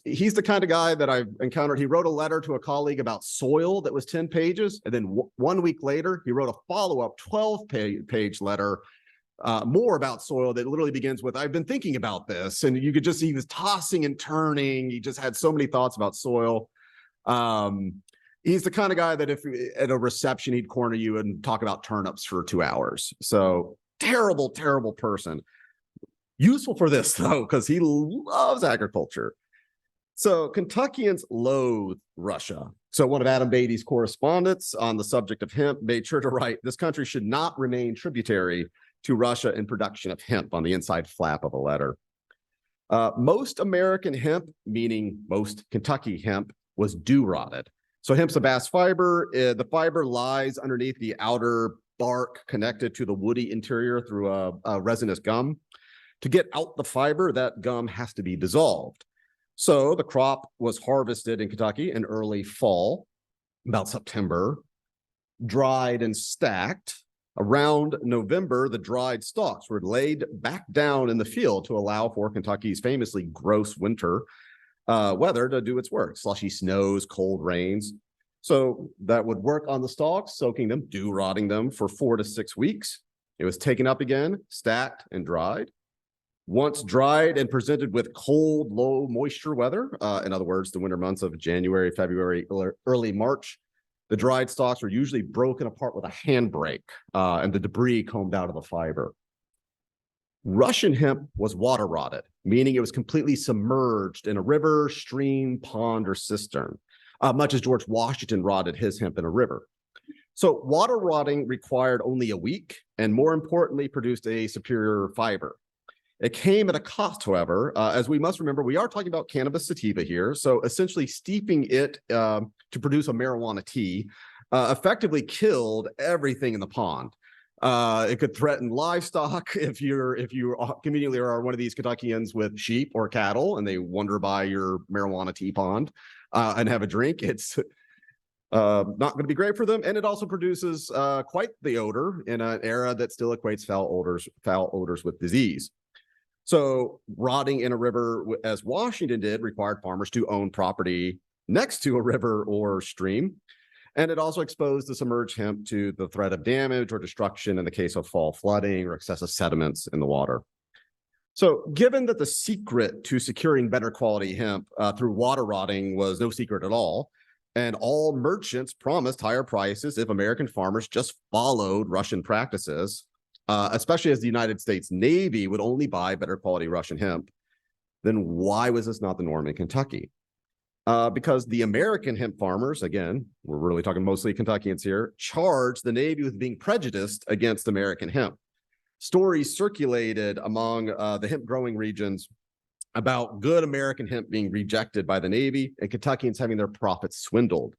He's the kind of guy that I've encountered. He wrote a letter to a colleague about soil that was 10 pages. And then 1 week later, he wrote a follow-up 12-page letter more about soil that literally begins with, I've been thinking about this. And you could just see he was tossing and turning. He just had so many thoughts about soil. He's the kind of guy that if at a reception, he'd corner you and talk about turnips for 2 hours. So terrible, terrible person. Useful for this, though, because he loves agriculture. So Kentuckians loathe Russia. So one of Adam Beatty's correspondents on the subject of hemp made sure to write, this country should not remain tributary to Russia in production of hemp on the inside flap of a letter. Most American hemp, meaning most Kentucky hemp, was dew-rotted. So hemp's a bast fiber. The fiber lies underneath the outer bark connected to the woody interior through a resinous gum. To get out the fiber, that gum has to be dissolved. So the crop was harvested in Kentucky in early fall, about September, dried and stacked. Around November, the dried stalks were laid back down in the field to allow for Kentucky's famously gross winter weather to do its work, slushy snows, cold rains. So that would work on the stalks, soaking them, dew-rotting them for 4 to 6 weeks. It was taken up again, stacked and dried. Once dried and presented with cold, low moisture weather, in other words, the winter months of January, February, early March, the dried stalks were usually broken apart with a handbrake and the debris combed out of the fiber. Russian hemp was water rotted, meaning it was completely submerged in a river, stream, pond, or cistern, much as George Washington rotted his hemp in a river. So water rotting required only a week and, more importantly, produced a superior fiber. It came at a cost, however, as we must remember, we are talking about cannabis sativa here. So essentially steeping it to produce a marijuana tea effectively killed everything in the pond. It could threaten livestock if you conveniently are one of these Kentuckians with sheep or cattle and they wander by your marijuana tea pond and have a drink. It's not going to be great for them. And it also produces quite the odor in an era that still equates foul odors with disease. So rotting in a river, as Washington did, required farmers to own property next to a river or stream. And it also exposed the submerged hemp to the threat of damage or destruction in the case of fall flooding or excessive sediments in the water. So given that the secret to securing better quality hemp through water rotting was no secret at all, and all merchants promised higher prices if American farmers just followed Russian practices, especially as the United States Navy would only buy better quality Russian hemp, then why was this not the norm in Kentucky? Because the American hemp farmers, again, we're really talking mostly Kentuckians here, charged the Navy with being prejudiced against American hemp. Stories circulated among the hemp growing regions about good American hemp being rejected by the Navy and Kentuckians having their profits swindled.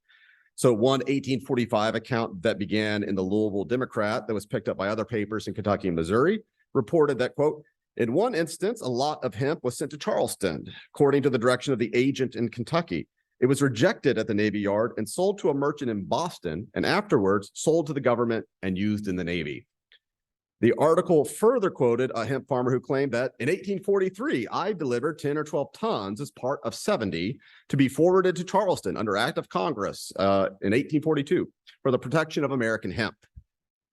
So one 1845 account that began in the Louisville Democrat that was picked up by other papers in Kentucky and Missouri reported that, quote, in one instance, a lot of hemp was sent to Charleston, according to the direction of the agent in Kentucky. It was rejected at the Navy Yard and sold to a merchant in Boston, and afterwards sold to the government and used in the Navy. The article further quoted a hemp farmer who claimed that in 1843, I delivered 10 or 12 tons as part of 70 to be forwarded to Charleston under Act of Congress in 1842 for the protection of American hemp.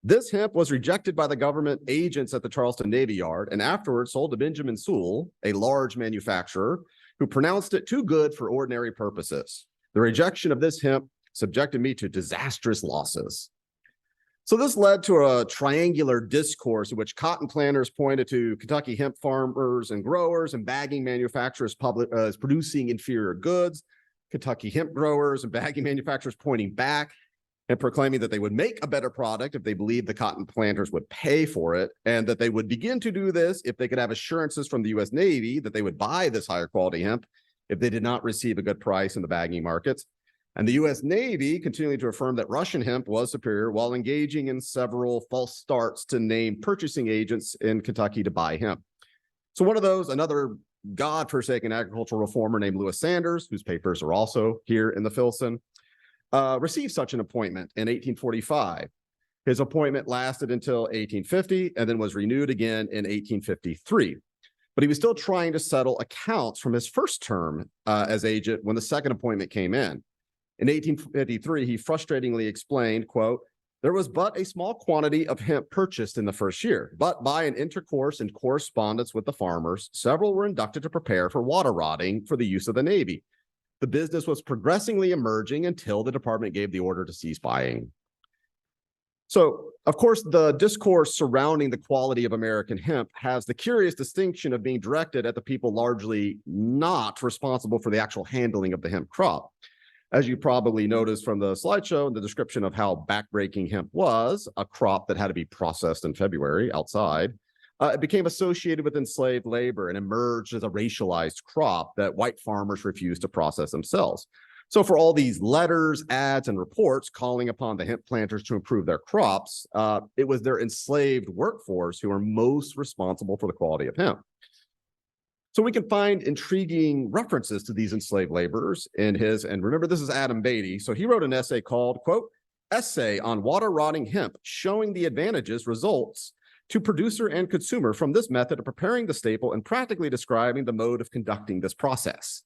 This hemp was rejected by the government agents at the Charleston Navy Yard and afterwards sold to Benjamin Sewell, a large manufacturer, who pronounced it too good for ordinary purposes. The rejection of this hemp subjected me to disastrous losses. So this led to a triangular discourse in which cotton planters pointed to Kentucky hemp farmers and growers and bagging manufacturers as producing inferior goods, Kentucky hemp growers and bagging manufacturers pointing back and proclaiming that they would make a better product if they believed the cotton planters would pay for it, and that they would begin to do this if they could have assurances from the U.S. Navy that they would buy this higher quality hemp if they did not receive a good price in the bagging markets. And the U.S. Navy continuing to affirm that Russian hemp was superior while engaging in several false starts to name purchasing agents in Kentucky to buy hemp. So one of those, another godforsaken agricultural reformer named Lewis Sanders, whose papers are also here in the Filson, received such an appointment in 1845. His appointment lasted until 1850 and then was renewed again in 1853. But he was still trying to settle accounts from his first term as agent when the second appointment came in. In 1853, he frustratingly explained, quote, "There was but a small quantity of hemp purchased in the first year, but by an intercourse and correspondence with the farmers, several were inducted to prepare for water rotting for the use of the Navy. The business was progressively emerging until the department gave the order to cease buying." So, of course, the discourse surrounding the quality of American hemp has the curious distinction of being directed at the people largely not responsible for the actual handling of the hemp crop. As you probably noticed from the slideshow and the description of how backbreaking hemp was, a crop that had to be processed in February outside, it became associated with enslaved labor and emerged as a racialized crop that white farmers refused to process themselves. So for all these letters, ads, and reports calling upon the hemp planters to improve their crops, it was their enslaved workforce who were most responsible for the quality of hemp. So we can find intriguing references to these enslaved laborers in his, and remember, this is Adam Beatty. So he wrote an essay called, quote, "Essay on Water Rotting Hemp, Showing the Advantages Results to Producer and Consumer from this method of preparing the staple and practically describing the mode of conducting this process."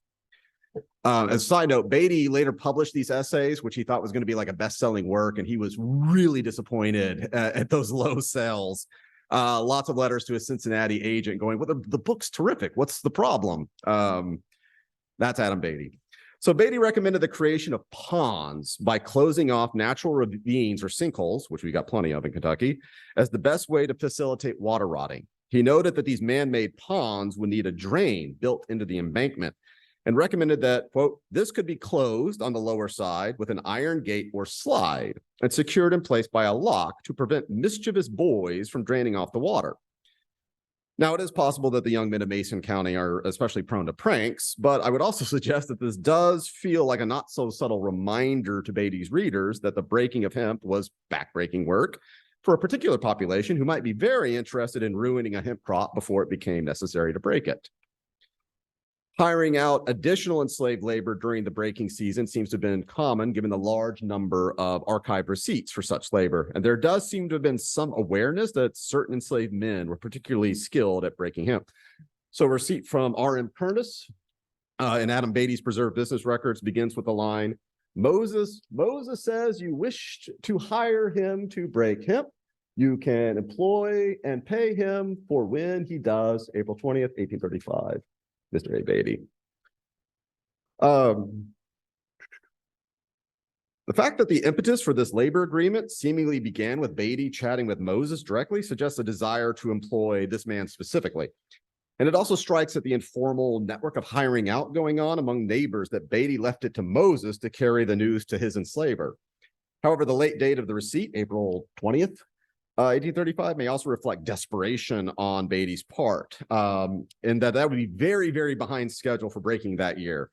As a side note, Beatty later published these essays, which he thought was going to be like a best-selling work, and he was really disappointed at those low sales. Lots of letters to his Cincinnati agent going, "Well, the book's terrific. What's the problem?" That's Adam Beatty. So Beatty recommended the creation of ponds by closing off natural ravines or sinkholes, which we got plenty of in Kentucky, as the best way to facilitate water rotting. He noted that these man-made ponds would need a drain built into the embankment and recommended that, quote, "This could be closed on the lower side with an iron gate or slide and secured in place by a lock to prevent mischievous boys from draining off the water." Now, it is possible that the young men of Mason County are especially prone to pranks, but I would also suggest that this does feel like a not so subtle reminder to Beatty's readers that the breaking of hemp was backbreaking work for a particular population who might be very interested in ruining a hemp crop before it became necessary to break it. Hiring out additional enslaved labor during the breaking season seems to have been common given the large number of archived receipts for such labor. And there does seem to have been some awareness that certain enslaved men were particularly skilled at breaking hemp. So a receipt from R.M. Prentice in Adam Beatty's preserved business records begins with the line, Moses says you wish to hire him to break hemp. You can employ and pay him for when he does, April 20th, 1835. Mr. A. Beatty. The fact that the impetus for this labor agreement seemingly began with Beatty chatting with Moses directly suggests a desire to employ this man specifically. And it also strikes at the informal network of hiring out going on among neighbors that Beatty left it to Moses to carry the news to his enslaver. However, the late date of the receipt, April 20th, 1835, may also reflect desperation on Beatty's part, and that would be very, very behind schedule for breaking that year.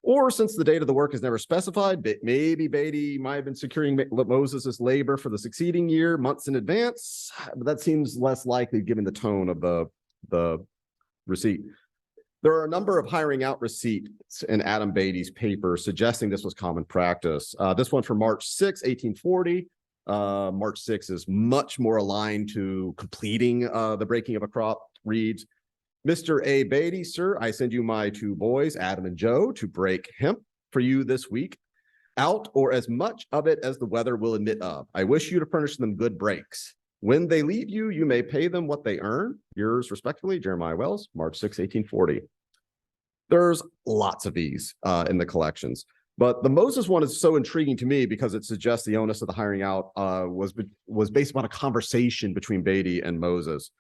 Or since the date of the work is never specified, maybe Beatty might have been securing Moses' labor for the succeeding year, months in advance, but that seems less likely given the tone of the receipt. There are a number of hiring out receipts in Adam Beatty's paper suggesting this was common practice. This one from March 6, 1840, March 6th is much more aligned to completing the breaking of a crop. Reads, Mr. A. Beatty, sir, I send you my two boys, Adam and Joe, to break hemp for you this week, out or as much of it as the weather will admit of. I wish you to furnish them good breaks. When they leave you, you may pay them what they earn. Yours respectfully, Jeremiah Wells, March 6, 1840. There's lots of these in the collections, but the Moses one is so intriguing to me because it suggests the onus of the hiring out was based upon a conversation between Beatty and Moses.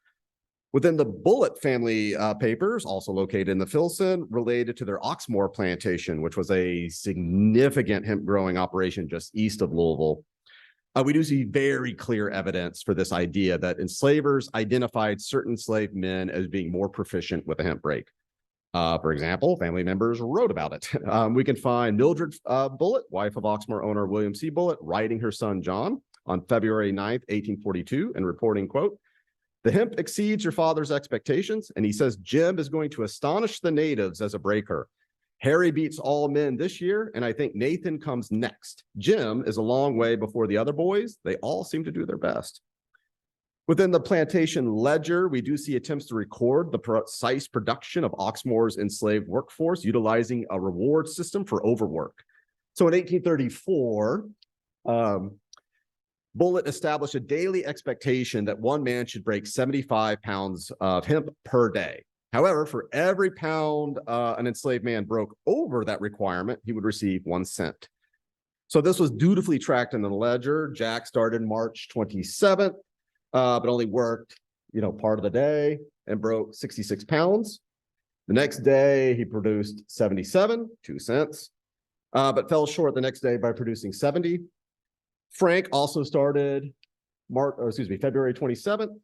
Within the Bullitt family papers, also located in the Filson, related to their Oxmoor plantation, which was a significant hemp growing operation just east of Louisville. We do see very clear evidence for this idea that enslavers identified certain enslaved men as being more proficient with a hemp break. For example, family members wrote about it. We can find Mildred Bullitt, wife of Oxmoor owner William C. Bullitt, writing her son John on February 9th, 1842, and reporting, quote, the hemp exceeds your father's expectations, and he says Jim is going to astonish the natives as a breaker. Harry beats all men this year, and I think Nathan comes next. Jim is a long way before the other boys. They all seem to do their best. Within the plantation ledger, we do see attempts to record the precise production of Oxmoor's enslaved workforce, utilizing a reward system for overwork. So in 1834, Bullitt established a daily expectation that one man should break 75 pounds of hemp per day. However, for every pound an enslaved man broke over that requirement, he would receive 1 cent. So this was dutifully tracked in the ledger. Jack started March 27th, but only worked, part of the day and broke 66 pounds. The next day, he produced 77, 2 cents, but fell short the next day by producing 70. Frank also started February 27th.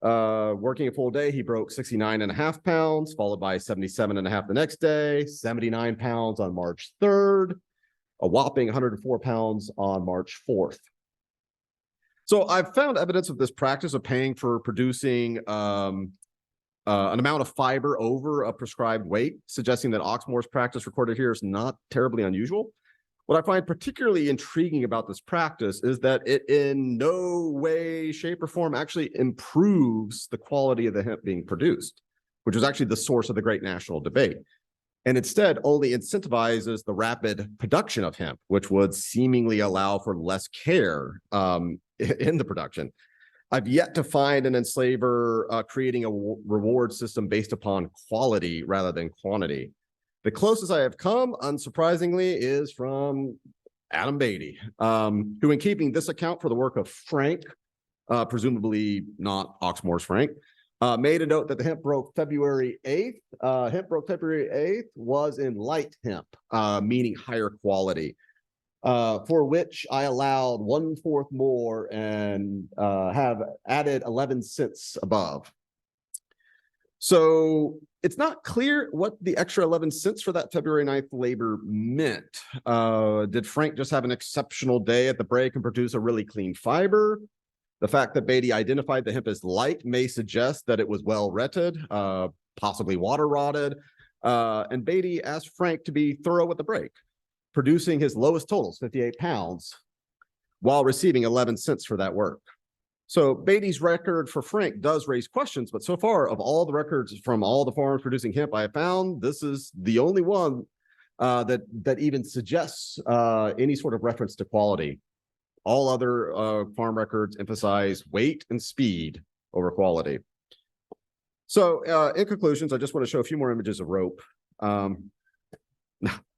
Working a full day, he broke 69.5 pounds, followed by 77.5 the next day, 79 pounds on March 3rd, a whopping 104 pounds on March 4th. So I've found evidence of this practice of paying for producing an amount of fiber over a prescribed weight, suggesting that Oxmoor's practice recorded here is not terribly unusual. What I find particularly intriguing about this practice is that it in no way, shape, or form actually improves the quality of the hemp being produced, which was actually the source of the great national debate, and instead only incentivizes the rapid production of hemp, which would seemingly allow for less care in the production. I've yet to find an enslaver creating a reward system based upon quality rather than quantity. The closest I have come, unsurprisingly, is from Adam Beatty, who, in keeping this account for the work of Frank, presumably not Oxmoor's Frank, made a note that the hemp broke February 8th. Hemp broke February 8th was in light hemp, meaning higher quality, for which I allowed 1/4 more and have added 11 cents above. So it's not clear what the extra 11 cents for that February 9th labor meant. Did Frank just have an exceptional day at the break and produce a really clean fiber? The fact that Beatty identified the hemp as light may suggest that it was well retted, possibly water rotted. And Beatty asked Frank to be thorough with the break, producing his lowest totals, 58 pounds, while receiving 11 cents for that work. So Beatty's record for Frank does raise questions, but so far, of all the records from all the farms producing hemp I have found, this is the only one that even suggests any sort of reference to quality. All other farm records emphasize weight and speed over quality. So in conclusions, I just want to show a few more images of rope. No,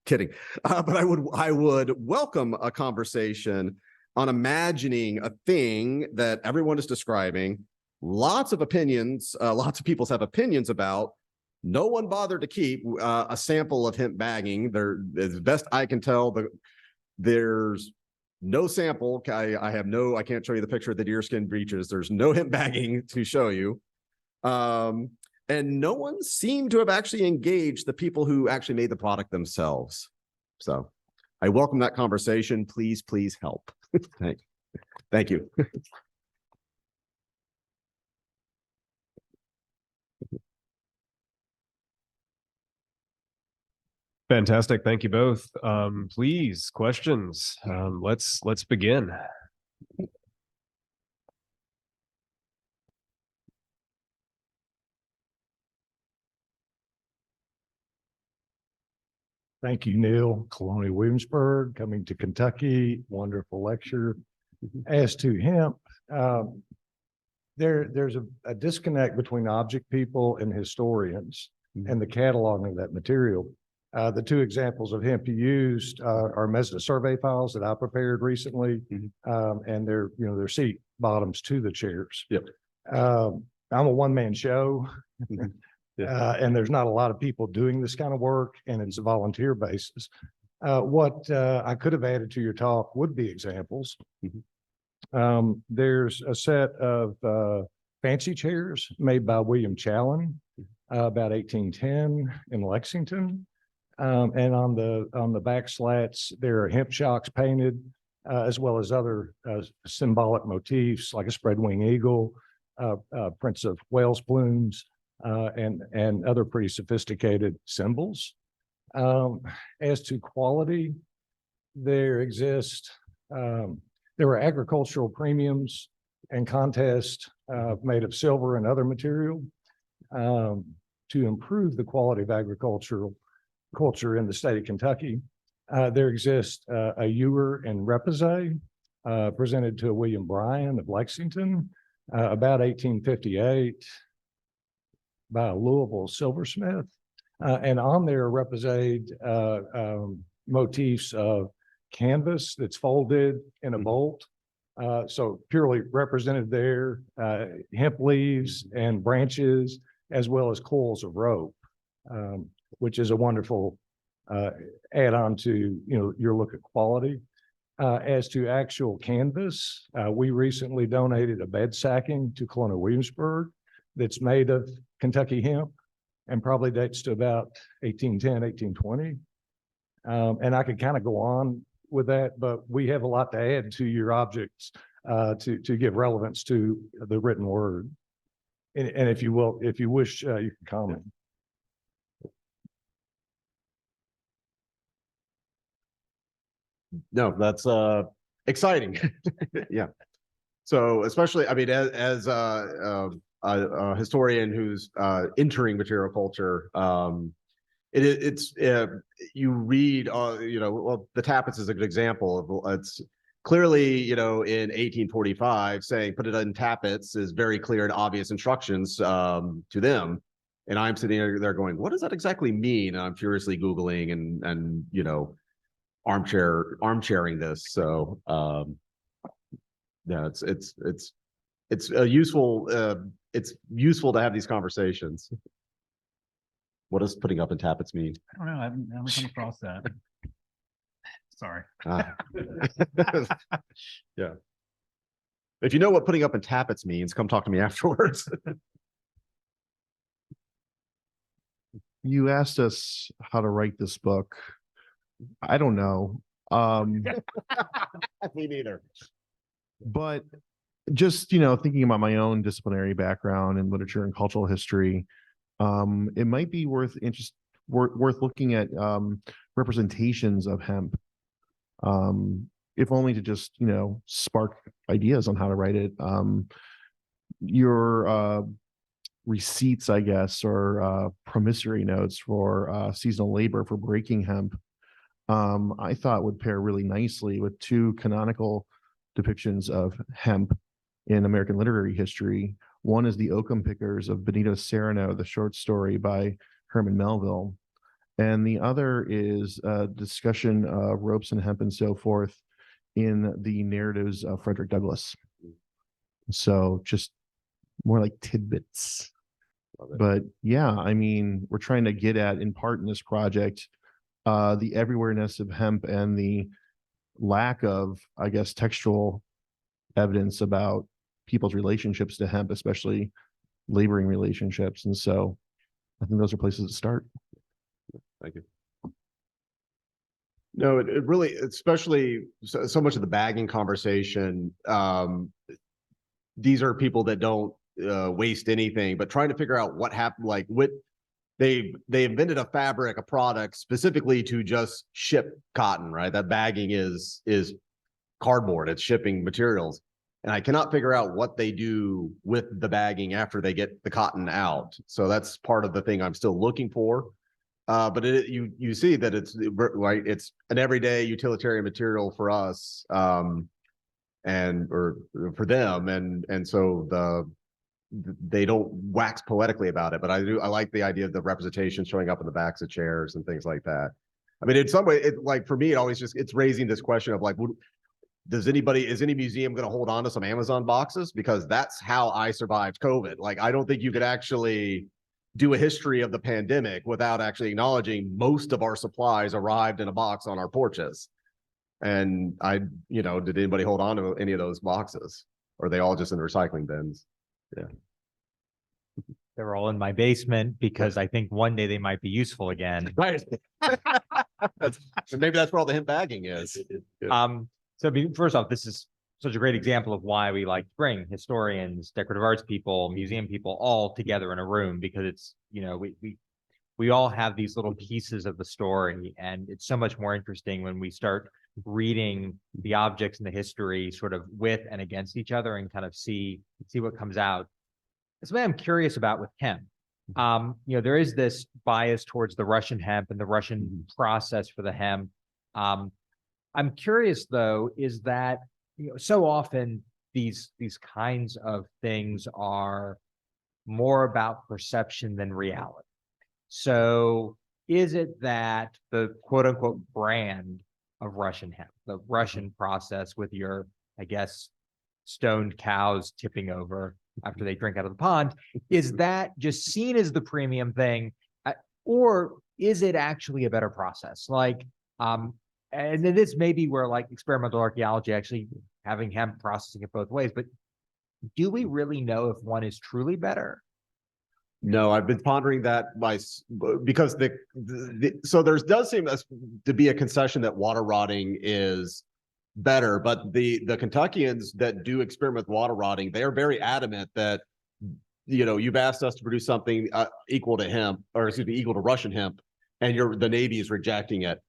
kidding. But I would welcome a conversation on imagining a thing that everyone is describing, lots of opinions, lots of people have opinions about. No one bothered to keep a sample of hemp bagging. As best I can tell, there's no sample. I can't show you the picture of the deerskin breeches. There's no hemp bagging to show you. And no one seemed to have actually engaged the people who actually made the product themselves. So I welcome that conversation. Please help. Thank you. Fantastic. Thank you both. Please, questions. Let's begin. Thank you, Neal. Colonial Williamsburg, coming to Kentucky. Wonderful lecture. As to hemp, there's a disconnect between object people and historians and the cataloging of that material. The two examples of hemp you used are MESDA survey files that I prepared recently, and they're seat bottoms to the chairs. Yep. I'm a one-man show. Yeah. And there's not a lot of people doing this kind of work, and it's a volunteer basis. What I could have added to your talk would be examples. There's a set of fancy chairs made by William Challen about 1810 in Lexington. And on the back slats, there are hemp shocks painted, as well as other symbolic motifs like a spread wing eagle, prints of whale's plumes, and other pretty sophisticated symbols. As to quality, there were agricultural premiums and contests made of silver and other material to improve the quality of agricultural culture in the state of Kentucky. There exists a ewer and repoussé presented to William Bryan of Lexington about 1858 by a Louisville silversmith. And on there are repoussé motifs of canvas that's folded in a bolt. So purely represented there, hemp leaves and branches, as well as coils of rope, which is a wonderful add-on to your look at quality. As to actual canvas, we recently donated a bed sacking to Colonial Williamsburg that's made of Kentucky hemp and probably dates to about 1810, 1820. And I could kind of go on with that, but we have a lot to add to your objects to give relevance to the written word. And if you wish, you can comment. No, that's exciting. Yeah. So especially, I mean, as a historian who's entering material culture, it's you read, well, the tappets is a good example of it's clearly, in 1845 saying put it in tappets is very clear and obvious instructions to them. And I'm sitting there going, what does that exactly mean? And I'm furiously Googling and armchairing this. So yeah, it's a useful it's useful to have these conversations. What does putting up in tappets mean? I don't know. I haven't come across that. Sorry. Yeah. If you know what putting up in tappets means, come talk to me afterwards. You asked us how to write this book. I don't know. Me neither. But just, thinking about my own disciplinary background in literature and cultural history, it might be worth looking at representations of hemp, if only to just, spark ideas on how to write it. Your receipts, I guess, or promissory notes for seasonal labor for breaking hemp, I thought would pair really nicely with two canonical depictions of hemp in American literary history. One is the Oakum Pickers of Benito Serrano, the short story by Herman Melville. And the other is a discussion of ropes and hemp and so forth in the narratives of Frederick Douglass. So just more like tidbits. But yeah, I mean, we're trying to get at, in part in this project, the everywhereness of hemp and the lack of, I guess, textual evidence about people's relationships to hemp, especially laboring relationships. And so I think those are places to start. Thank you. No, it really, especially so much of the bagging conversation, these are people that don't waste anything, but trying to figure out what happened, like what they invented a fabric, a product specifically to just ship cotton, right? That bagging is cardboard, it's shipping materials. And I cannot figure out what they do with the bagging after they get the cotton out. So that's part of the thing I'm still looking for. But you see that it's right. It's an everyday utilitarian material for us, and or for them, and so they don't wax poetically about it. But I like the idea of the representation showing up in the backs of chairs and things like that. I mean, in some way, like for me, it always it's raising this question of like, is any museum going to hold on to some Amazon boxes? Because that's how I survived COVID. Like, I don't think you could actually do a history of the pandemic without actually acknowledging most of our supplies arrived in a box on our porches. And did anybody hold on to any of those boxes? Or are they all just in recycling bins? Yeah. They're all in my basement because I think one day they might be useful again. Right. Maybe that's where all the hemp bagging is. So first off, this is such a great example of why we like to bring historians, decorative arts people, museum people all together in a room, because it's, we all have these little pieces of the story, and it's so much more interesting when we start reading the objects and the history sort of with and against each other and kind of see what comes out. Something I'm curious about with hemp. There is this bias towards the Russian hemp and the Russian process for the hemp. I'm curious though, is that, so often these kinds of things are more about perception than reality. So is it that the quote unquote brand of Russian hemp, the Russian process with your, I guess, stoned cows tipping over after they drink out of the pond, is that just seen as the premium thing, or is it actually a better process? Like, and then this may be where like experimental archaeology actually having hemp processing it both ways, but do we really know if one is truly better? No, I've been pondering that because so there does seem to be a concession that water rotting is better, but the Kentuckians that do experiment with water rotting, they are very adamant that, you've asked us to produce something equal to hemp, or excuse me, equal to Russian hemp, and the Navy is rejecting it.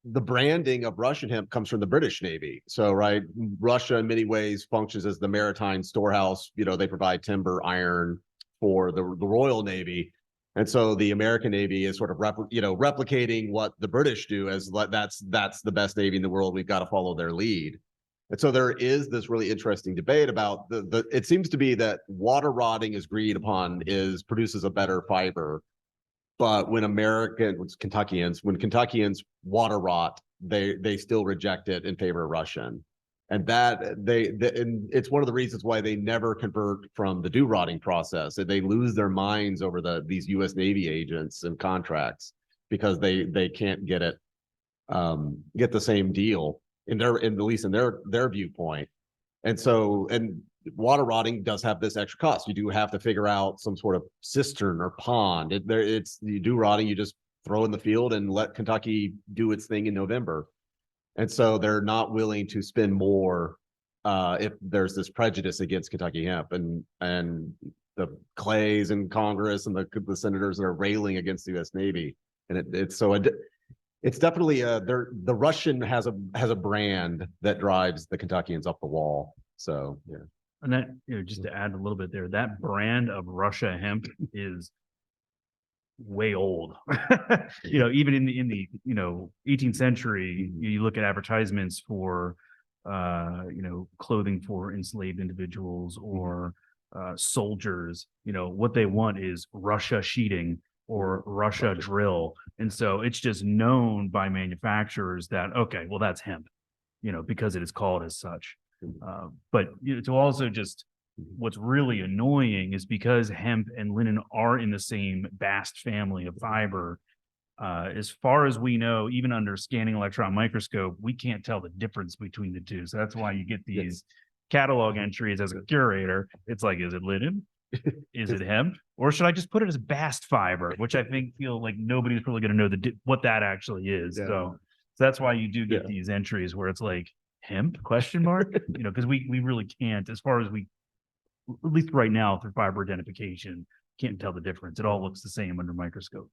The branding of Russian hemp comes from the British Navy. So, right, Russia in many ways functions as the maritime storehouse. They provide timber, iron for the Royal Navy. And so the American Navy is sort of replicating what the British do, as that's the best Navy in the world. We've got to follow their lead. And so there is this really interesting debate about it seems to be that water rotting is agreed upon produces a better fiber. But when Kentuckians water rot, they still reject it in favor of Russian. And and it's one of the reasons why they never convert from the dew rotting process. They lose their minds over these U.S. Navy agents and contracts because they can't get the same deal at least in their viewpoint. And so, water rotting does have this extra cost. You do have to figure out some sort of cistern or pond. You do rotting, you just throw in the field and let Kentucky do its thing in November. And so they're not willing to spend more if there's this prejudice against Kentucky hemp, and the Clays in Congress and the senators that are railing against the U.S. Navy. And it's definitely the Russian has a brand that drives the Kentuckians up the wall. So yeah. And that, just to add a little bit there, that brand of Russia hemp is way old. Even in the 18th century, you look at advertisements for clothing for enslaved individuals or soldiers. What they want is Russia sheeting or Russia drill. And so it's just known by manufacturers that, okay, well, that's hemp, because it is called as such. But to also just what's really annoying is because hemp and linen are in the same bast family of fiber. As far as we know, even under scanning electron microscope, we can't tell the difference between the two. So that's why you get these catalog entries as a curator. It's like, is it linen? Is it hemp? Or should I just put it as bast fiber, which I feel like nobody's really going to know what that actually is. Yeah. So that's why you do get these entries where it's like, hemp ? Because we really can't, as far as at least right now through fiber identification, can't tell the difference. It all looks the same under microscope.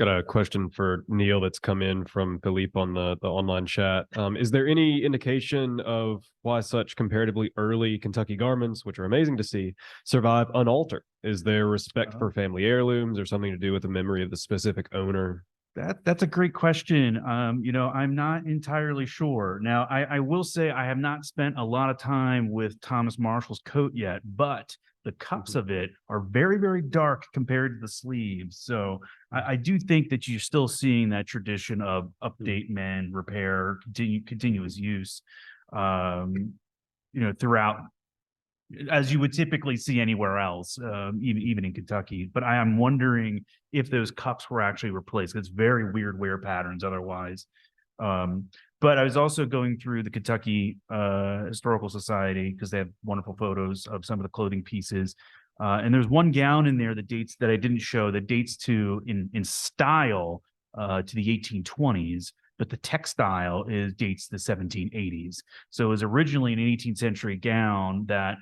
Got a question for Neal that's come in from Philippe on the online chat. Is there any indication of why such comparatively early Kentucky garments, which are amazing to see, survive unaltered? Is there respect for family heirlooms or something to do with the memory of the specific owner? That's a great question. I'm not entirely sure. Now, I will say I have not spent a lot of time with Thomas Marshall's coat yet, but the cups of it are very, very dark compared to the sleeves. So I do think that you're still seeing that tradition of update, mend, repair, continuous use, throughout, as you would typically see anywhere else, even in Kentucky. But I am wondering if those cups were actually replaced. It's very weird wear patterns otherwise. But I was also going through the Kentucky Historical Society because they have wonderful photos of some of the clothing pieces. And there's one gown in there that I didn't show that dates to in style to the 1820s. But the textile dates the 1780s. So it was originally an 18th century gown that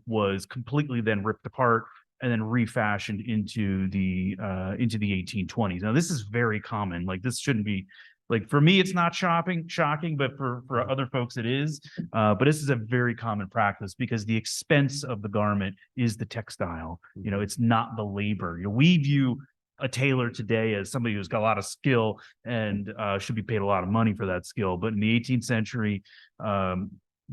was completely then ripped apart and then refashioned into the 1820s. Now this is very common. Like this shouldn't be, like for me it's not shocking, but for other folks it is. But this is a very common practice because the expense of the garment is the textile. It's not the labor. We view a tailor today as somebody who's got a lot of skill and should be paid a lot of money for that skill. But in the 18th century,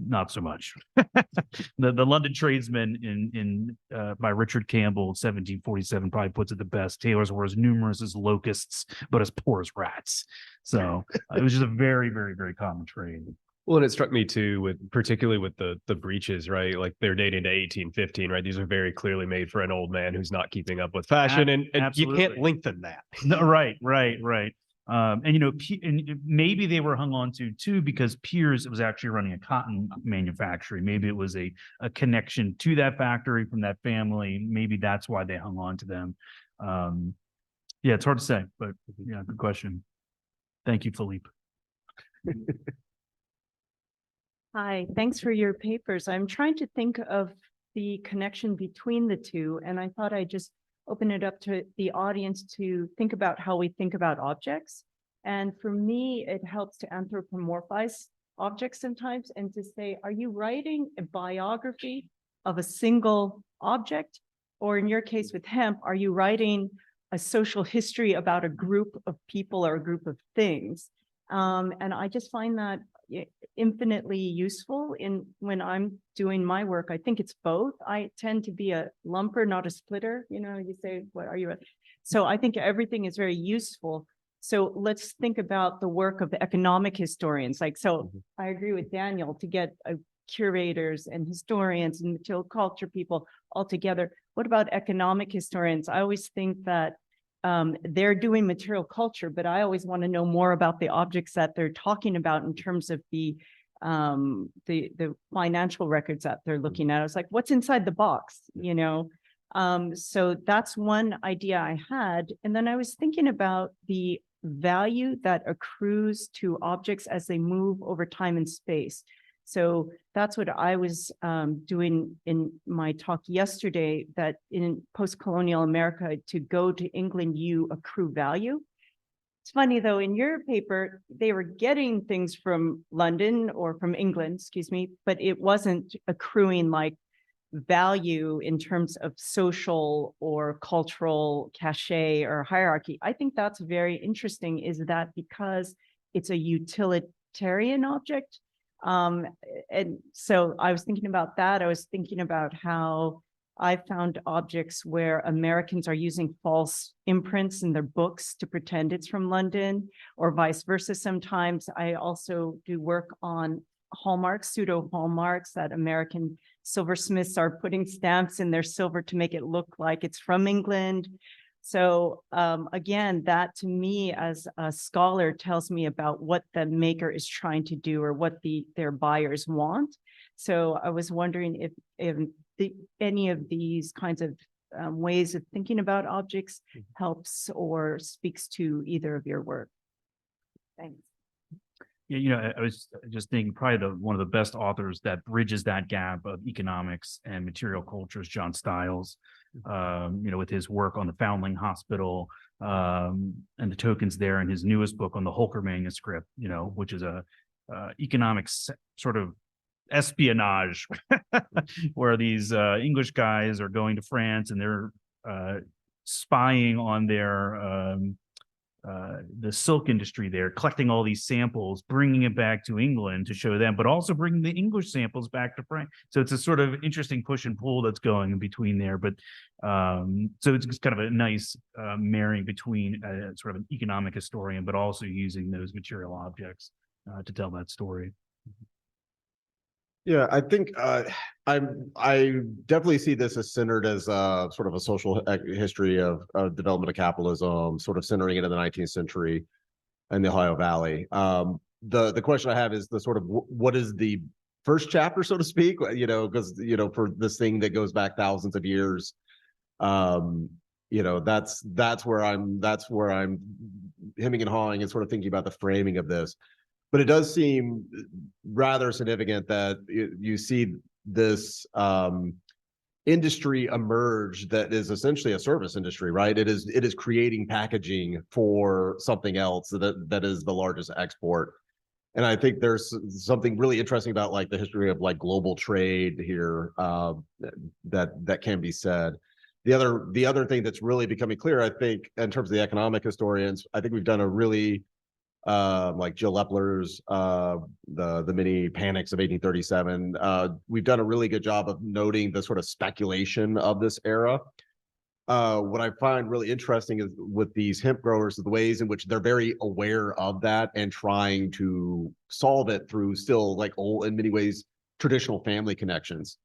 not so much. The London Tradesman in by Richard Campbell, 1747, probably puts it the best. Tailors were as numerous as locusts, but as poor as rats. So it was just a very, very, very common trade. Well, and it struck me too, particularly with the breeches, right? Like they're dating to 1815, right? These are very clearly made for an old man who's not keeping up with fashion, and you can't lengthen that. No, right. And maybe they were hung on to too because Piers was actually running a cotton manufactury. Maybe it was a connection to that factory from that family. Maybe that's why they hung on to them. Yeah, it's hard to say, but yeah, good question. Thank you, Philippe. Hi, thanks for your papers. I'm trying to think of the connection between the two, and I thought I'd just open it up to the audience to think about how we think about objects. And for me, it helps to anthropomorphize objects sometimes and to say, are you writing a biography of a single object? Or in your case with hemp, are you writing a social history about a group of people or a group of things? And I just find that infinitely useful when I'm doing my work. I think it's both. I tend to be a lumper, not a splitter. You say, what are you? So I think everything is very useful. So let's think about the work of the economic historians. I agree with Daniel to get curators and historians and material culture people all together. What about economic historians? I always think that they're doing material culture, but I always want to know more about the objects that they're talking about in terms of the financial records that they're looking at. I was like, what's inside the box, So that's one idea I had. And then I was thinking about the value that accrues to objects as they move over time and space. So that's what I was doing in my talk yesterday, that in post-colonial America, to go to England, you accrue value. It's funny though, in your paper, they were getting things from London or from England, but it wasn't accruing like value in terms of social or cultural cachet or hierarchy. I think that's very interesting, is that because it's a utilitarian object. And so I was thinking about that. I was thinking about how I found objects where Americans are using false imprints in their books to pretend it's from London, or vice versa. Sometimes I also do work on hallmarks, pseudo hallmarks, that American silversmiths are putting stamps in their silver to make it look like it's from England. So again, that to me as a scholar tells me about what the maker is trying to do or what their buyers want. So I was wondering if any of these kinds of ways of thinking about objects helps or speaks to either of your work. Thanks. Yeah, I was just thinking probably one of the best authors that bridges that gap of economics and material culture is John Stiles. With his work on the Foundling Hospital, and the tokens there in his newest book on the Holker manuscript, which is a sort of espionage where these English guys are going to France and they're spying on the silk industry there, collecting all these samples, bringing it back to England to show them, but also bringing the English samples back to France. So it's a sort of interesting push and pull that's going in between there. But so it's just kind of a nice marrying between sort of an economic historian, but also using those material objects to tell that story. Yeah, I think I definitely see this as centered as sort of a social history of development of capitalism, sort of centering it in the 19th century and the Ohio Valley. The question I have is the sort of what is the first chapter, so to speak, because for this thing that goes back thousands of years, that's where I'm hemming and hawing and sort of thinking about the framing of this. But it does seem rather significant that you see this industry emerge that is essentially a service industry, right? It is creating packaging for something else that is the largest export. And I think there's something really interesting about like the history of like global trade here that can be said. The other thing that's really becoming clear, I think, in terms of the economic historians, I think we've done a really like Jill Lepler's the mini panics of 1837. We've done a really good job of noting the sort of speculation of this era. What I find really interesting is with these hemp growers, the ways in which they're very aware of that and trying to solve it through still like old, in many ways, traditional family connections.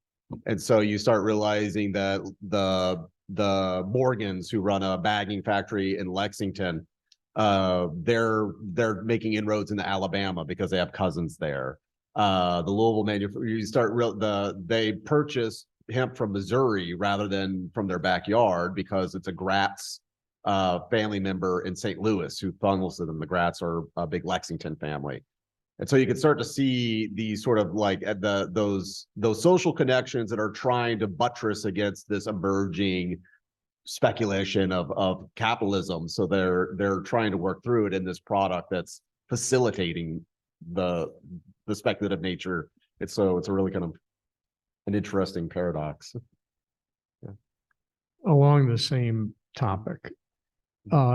And so you start realizing that the Morgans who run a bagging factory in Lexington, they're making inroads into Alabama because they have cousins there. The Louisville they purchase hemp from Missouri rather than from their backyard because it's a Gratz family member in St. Louis who funnels to them. The Gratz are a big Lexington family. And so you can start to see these sort of like those social connections that are trying to buttress against this emerging speculation of capitalism. So they're trying to work through it in this product that's facilitating the speculative nature. It's a really kind of an interesting paradox. Yeah. Along the same topic,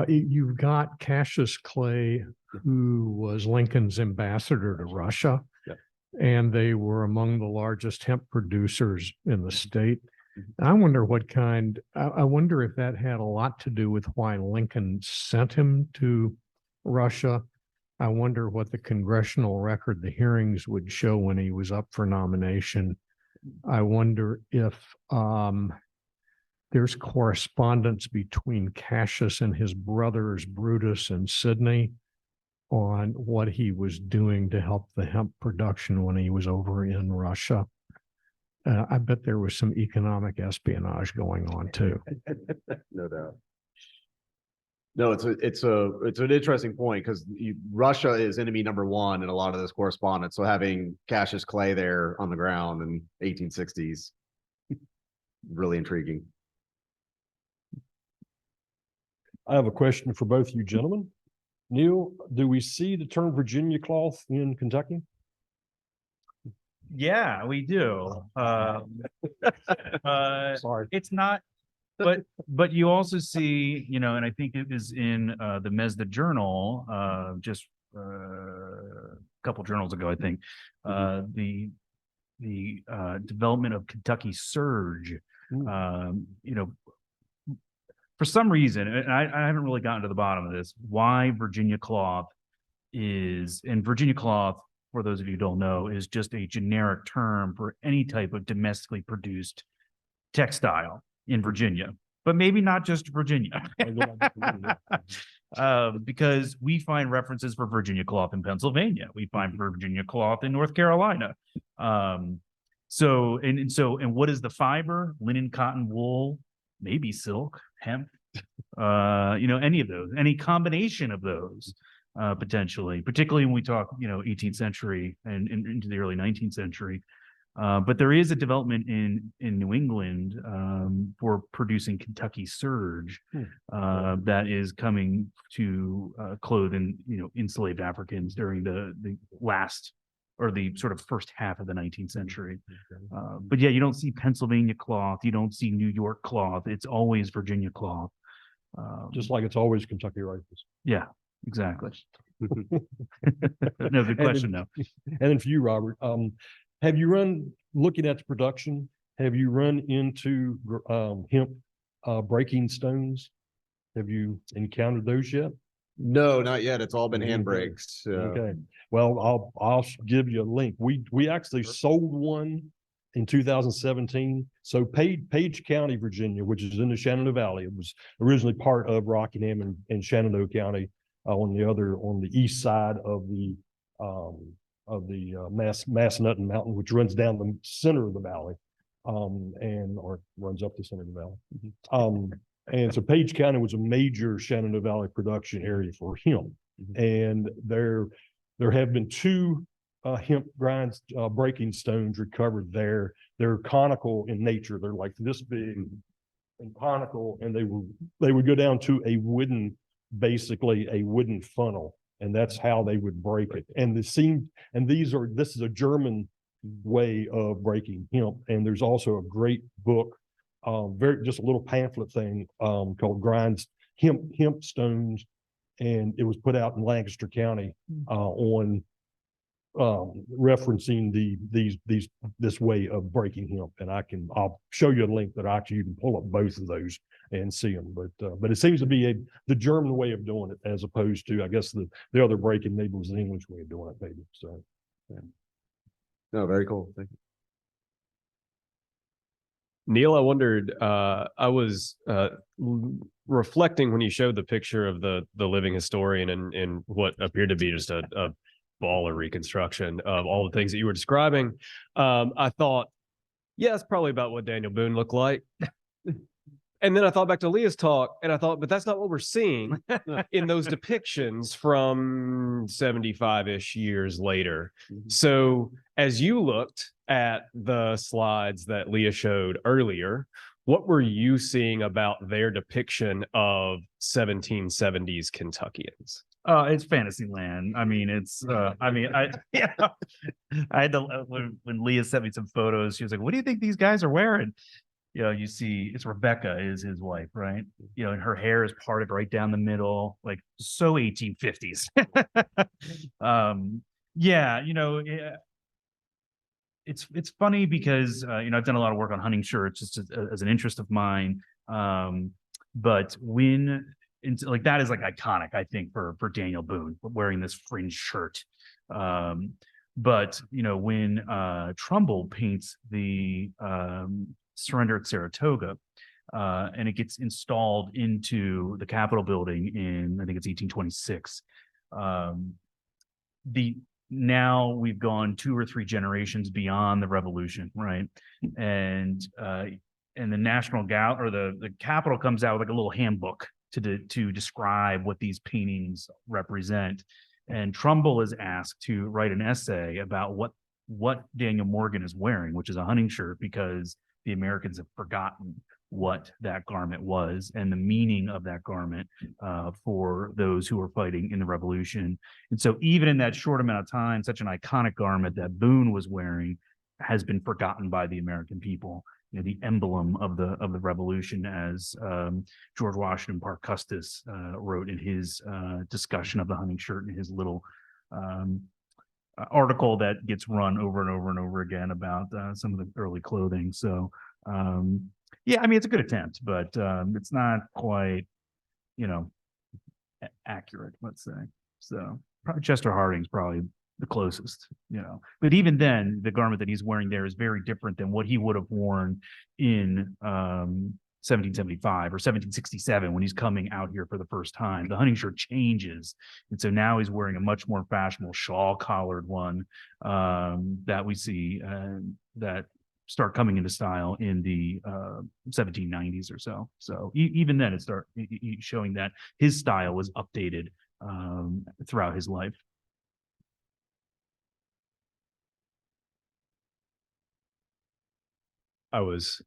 you've got Cassius Clay, who was Lincoln's ambassador to Russia, and they were among the largest hemp producers in the state. I wonder I wonder if that had a lot to do with why Lincoln sent him to Russia. I wonder what the congressional record, the hearings would show when he was up for nomination. I wonder if there's correspondence between Cassius and his brothers, Brutus and Sidney, on what he was doing to help the hemp production when he was over in Russia. I bet there was some economic espionage going on too. No doubt. No, it's an interesting point because Russia is enemy number one in a lot of this correspondence. So having Cassius Clay there on the ground in 1860s, really intriguing. I have a question for both you gentlemen. Neal, do we see the term Virginia cloth in Kentucky? Yeah, we do. Sorry. It's not, but you also see, and I think it was in the MESDA journal, just a couple journals ago, I think, the development of Kentucky surge. For some reason, and I haven't really gotten to the bottom of this, why Virginia cloth and Virginia cloth, for those of you who don't know, is just a generic term for any type of domestically produced textile in Virginia, but maybe not just Virginia. Because we find references for Virginia cloth in Pennsylvania. We find Virginia cloth in North Carolina. So what is the fiber? Linen, cotton, wool, maybe silk, hemp, any of those, any combination of those. Potentially, particularly when we talk, 18th century and into the early 19th century. But there is a development in New England for producing Kentucky serge that is coming to clothe and enslaved Africans during the last or the sort of first half of the 19th century. But yeah, you don't see Pennsylvania cloth, you don't see New York cloth. It's always Virginia cloth. Just like it's always Kentucky rifles. Yeah, exactly. No, good question though. And then for you, Robert, have you looking at the production, have you run into hemp breaking stones? Have you encountered those yet? No, not yet. It's all been Okay. handbrakes. Okay, well, I'll give you a link. We actually sold one in 2017. So Page County, Virginia, which is in the Shenandoah Valley, it was originally part of Rockingham and Shenandoah County on the east side of the Massanutten Mountain, which runs down the center of the valley, or runs up the center of the valley. And so Page County was a major Shenandoah Valley production area for hemp. And there have been two hemp breaking stones recovered there. They're conical in nature. They're like this big and conical, and they would go down to basically a wooden funnel, and that's how they would break it. And this is a German way of breaking hemp. And there's also a great book, just a little pamphlet thing called Grinds Hemp Stones, and it was put out in Lancaster County on referencing this way of breaking hemp. And I'll show you a link that you can pull up both of those and see them. But it seems to be the German way of doing it, as opposed to, I guess, the other breaking maybe was the English way of doing it, maybe. So yeah. No, very cool. Thank you. Neal, I wondered, I was reflecting when you showed the picture of the living historian and what appeared to be just a baller reconstruction of all the things that you were describing. I thought, yeah, it's probably about what Daniel Boone looked like. And then I thought back to Leah's talk, and I thought, but that's not what we're seeing in those depictions from 75-ish years later. So as you looked at the slides that Leah showed earlier, what were you seeing about their depiction of 1770s Kentuckians? It's fantasy land. I mean, I had to, when Leah sent me some photos, she was like, what do you think these guys are wearing? You see, it's Rebecca is his wife, right? And her hair is parted right down the middle, like so 1850s. It's funny because, I've done a lot of work on hunting shirts just as an interest of mine. But that is like iconic, I think, for Daniel Boone wearing this fringe shirt. But when Trumbull paints the Surrender at Saratoga, and it gets installed into the Capitol building in, I think it's 1826. Now we've gone 2 or 3 generations beyond the Revolution, right? And the National Gallery or the Capitol comes out with like a little handbook to describe what these paintings represent. And Trumbull is asked to write an essay about what Daniel Morgan is wearing, which is a hunting shirt, because the Americans have forgotten what that garment was and the meaning of that garment for those who were fighting in the Revolution. And so even in that short amount of time, such an iconic garment that Boone was wearing has been forgotten by the American people. The emblem of the Revolution, as George Washington Parke Custis wrote in his discussion of the hunting shirt in his little article that gets run over and over and over again about some of the early clothing. So it's a good attempt, but it's not quite, accurate, let's say. So probably Chester Harding's probably the closest, but even then the garment that he's wearing there is very different than what he would have worn in 1775 or 1767 when he's coming out here for the first time. The hunting shirt changes, and so now he's wearing a much more fashionable shawl collared one that we see that start coming into style in the 1790s or so. So even then it starts showing that his style was updated throughout his life. I was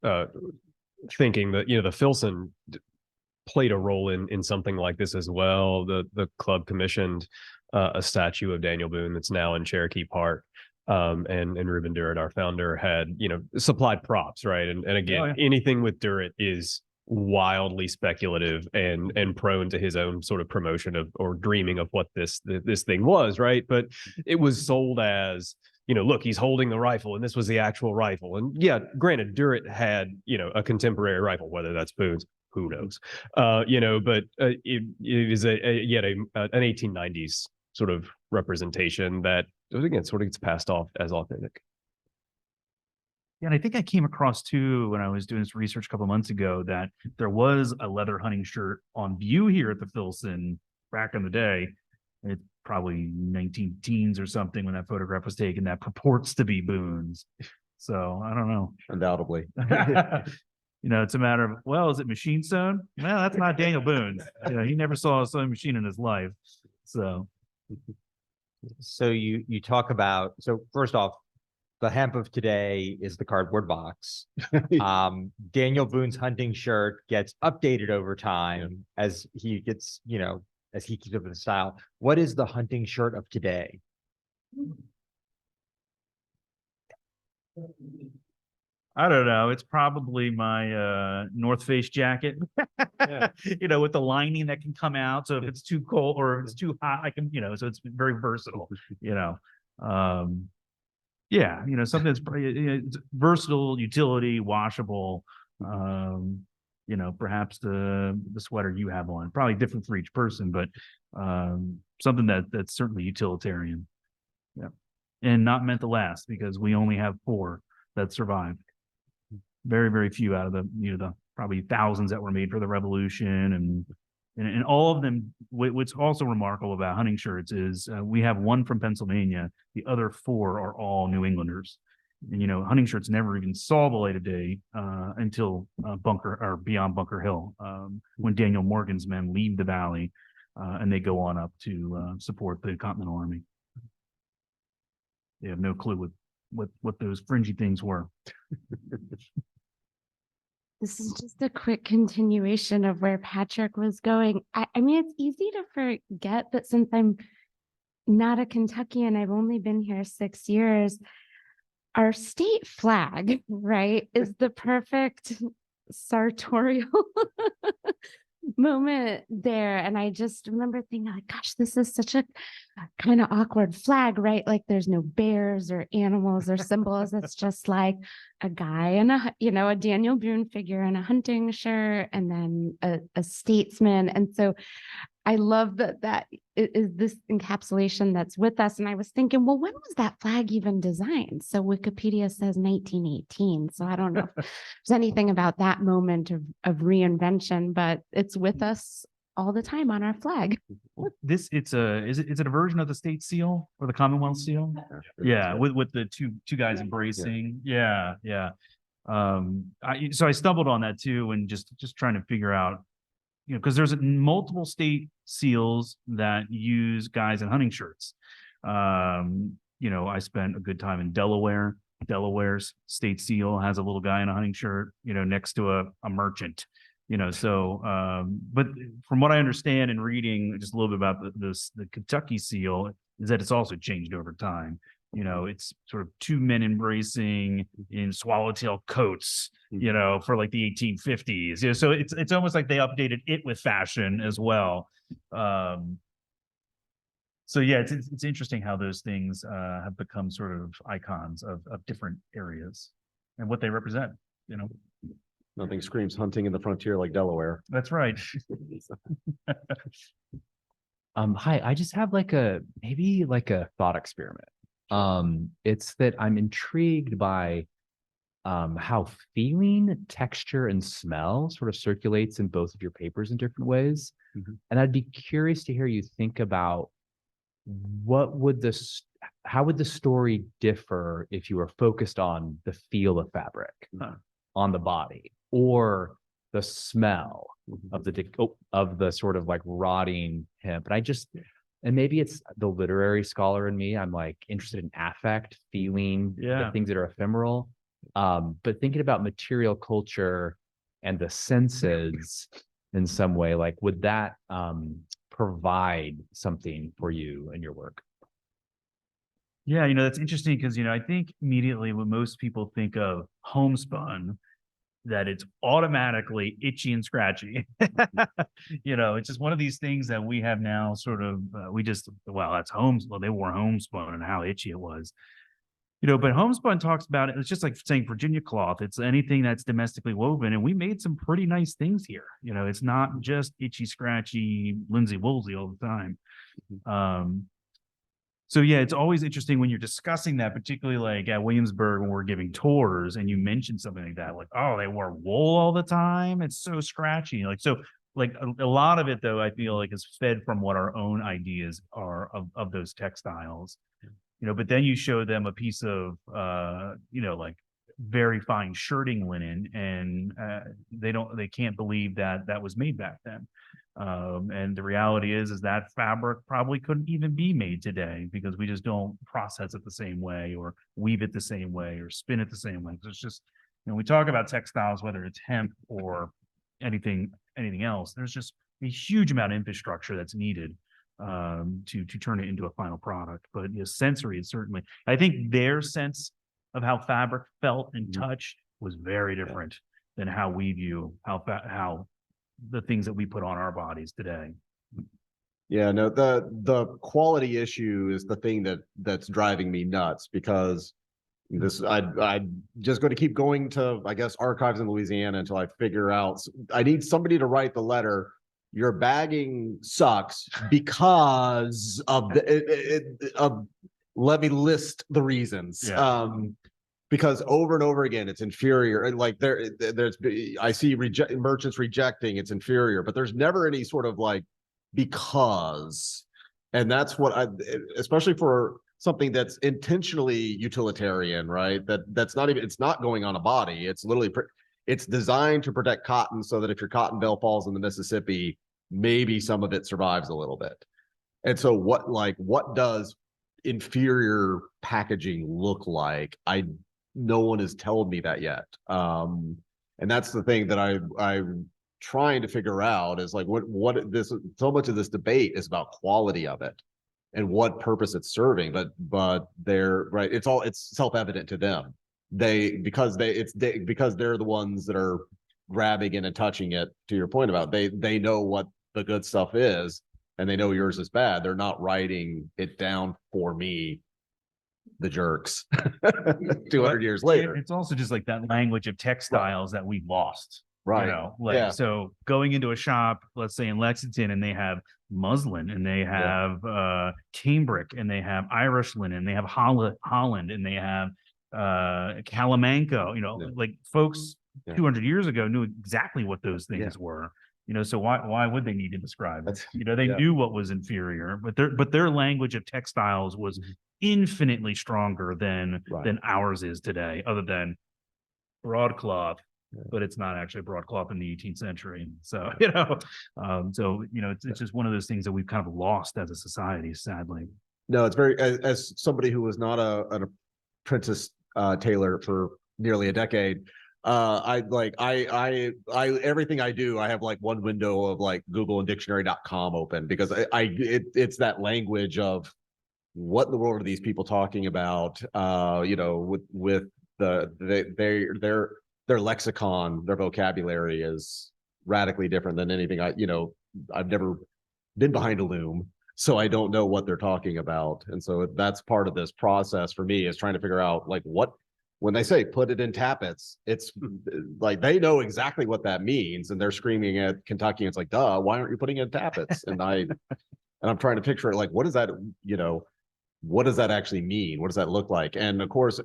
thinking that, the Filson played a role in something like this as well. The club commissioned a statue of Daniel Boone that's now in Cherokee Park. And Reuben Durrett, our founder, had, supplied props, right? And again, anything with Durrett is wildly speculative and prone to his own sort of promotion of or dreaming of what this thing was, right? But it was sold as, look, he's holding the rifle and this was the actual rifle. And yeah, granted, Durrett had, a contemporary rifle, whether that's Boone's, who knows? But it is an 1890s sort of representation that, again, sort of gets passed off as authentic. Yeah, and I think I came across too when I was doing this research a couple months ago that there was a leather hunting shirt on view here at the Filson back in the day. It's probably 19 teens or something when that photograph was taken that purports to be Boone's. So I don't know. Undoubtedly. It's a matter of, well, is it machine sewn? Well, that's not Daniel Boone. He never saw a sewing machine in his life. So you talk about, so first off, the hemp of today is the cardboard box. Daniel Boone's hunting shirt gets updated over time as he gets, as he keeps up with the style. What is the hunting shirt of today? I don't know. It's probably my North Face jacket, with the lining that can come out. So if it's too cold or if it's too hot, I can, so it's very versatile, something that's it's versatile, utility, washable. Perhaps the sweater you have on, probably different for each person, but something that's certainly utilitarian. Yeah. And not meant to last because we only have 4 that survived. Very, very few out of the probably thousands that were made for the Revolution and all of them. What's also remarkable about hunting shirts is we have 1 from Pennsylvania. The other 4 are all New Englanders. And, hunting shirts never even saw the light of day until beyond Bunker Hill, when Daniel Morgan's men leave the valley and they go on up to support the Continental Army. They have no clue what those fringy things were. This is just a quick continuation of where Patrick was going. I mean, it's easy to forget that since I'm not a Kentuckian, I've only been here 6 years. Our state flag, right, is the perfect sartorial moment there. And I just remember thinking, like, gosh, this is such a kind of awkward flag, right? Like there's no bears or animals or symbols. It's just like a guy and a Daniel Boone figure in a hunting shirt and then a statesman. And so I love that is this encapsulation that's with us. And I was thinking, well, when was that flag even designed? So Wikipedia says 1918. So I don't know if there's anything about that moment of reinvention, but it's with us all the time on our flag. Is it a version of the state seal or the Commonwealth seal? Yeah, with the two guys embracing. Yeah. So I stumbled on that too, and just trying to figure out, because there's multiple state seals that use guys in hunting shirts. I spent a good time in Delaware. Delaware's state seal has a little guy in a hunting shirt, next to a merchant. But from what I understand and reading just a little bit about the Kentucky seal is that it's also changed over time. It's sort of 2 men embracing in swallowtail coats, for like the 1850s. So it's almost like they updated it with fashion as well. So yeah, it's interesting how those things have become sort of icons of different areas and what they represent. Nothing screams hunting in the frontier like Delaware. That's right. Hi, I just have maybe a thought experiment. It's that I'm intrigued by how feeling, texture, and smell sort of circulates in both of your papers in different ways. Mm-hmm. And I'd be curious to hear you think about how would the story differ if you were focused on the feel of fabric on the body or the smell of the sort of like rotting hemp. And maybe it's the literary scholar in me. I'm like interested in affect, feeling, the things that are ephemeral. But thinking about material culture and the senses in some way, like would that provide something for you in your work? Yeah, that's interesting because, I think immediately when most people think of homespun, that it's automatically itchy and scratchy. It's just one of these things that we have now sort of, well, that's homes. Well, they wore homespun and how itchy it was. But homespun talks about it. It's just like saying Virginia cloth. It's anything that's domestically woven. And we made some pretty nice things here. It's not just itchy, scratchy, linsey woolsey all the time. So yeah, it's always interesting when you're discussing that, particularly like at Williamsburg when we're giving tours and you mention something like that, like, oh, they wore wool all the time. It's so scratchy. Like a lot of it though, I feel like is fed from what our own ideas are of those textiles. But then you show them a piece of, like very fine shirting linen and they can't believe that was made back then. And the reality is that fabric probably couldn't even be made today because we just don't process it the same way or weave it the same way or spin it the same way. So it's just, we talk about textiles, whether it's hemp or anything else, there's just a huge amount of infrastructure that's needed to turn it into a final product. But sensory is certainly, I think their sense of how fabric felt and touched was very different than how we view how the things that we put on our bodies today. Yeah, no, the quality issue is the thing that's driving me nuts because I'm just going to keep going to, I guess, archives in Louisiana until I figure out. I need somebody to write the letter. Your bagging sucks because of let me list the reasons. Yeah. Because over and over again, it's inferior. And like I see merchants rejecting it's inferior, but there's never any sort of like because, and that's what especially for something that's intentionally utilitarian, right? That's not even, it's not going on a body. It's literally, it's designed to protect cotton so that if your cotton bale falls in the Mississippi, maybe some of it survives a little bit. And so what does inferior packaging look like? No one has told me that yet. And that's the thing that I'm trying to figure out is like so much of this debate is about quality of it and what purpose it's serving. But they're right. It's self-evident to them. Because they're the ones that are grabbing it and touching it, to your point about they know what the good stuff is and they know yours is bad. They're not writing it down for me, the jerks, 200 years later. It's also just like that language of textiles that we've lost. Right. So going into a shop, let's say in Lexington, and they have muslin and they have cambric and they have Irish linen, they have Holland and they have Calamanco, like folks 200 years ago knew exactly what those things were. So why would they need to describe it? They knew what was inferior, but their language of textiles was infinitely stronger than ours is today, other than broadcloth, but it's not actually broadcloth in the 18th century. So, it's just one of those things that we've kind of lost as a society, sadly. No, it's very, as somebody who was not an apprentice tailor for nearly a decade, everything I do, I have like one window of like Google and dictionary.com open because it's that language of what in the world are these people talking about? With their lexicon, their vocabulary is radically different than anything I've never been behind a loom, so I don't know what they're talking about. And so that's part of this process for me is trying to figure out like when they say put it in tappets, it's like they know exactly what that means, and they're screaming at Kentuckians it's like, duh, why aren't you putting it in tappets? And I'm trying to picture it like, what does that actually mean? What does that look like? And of course,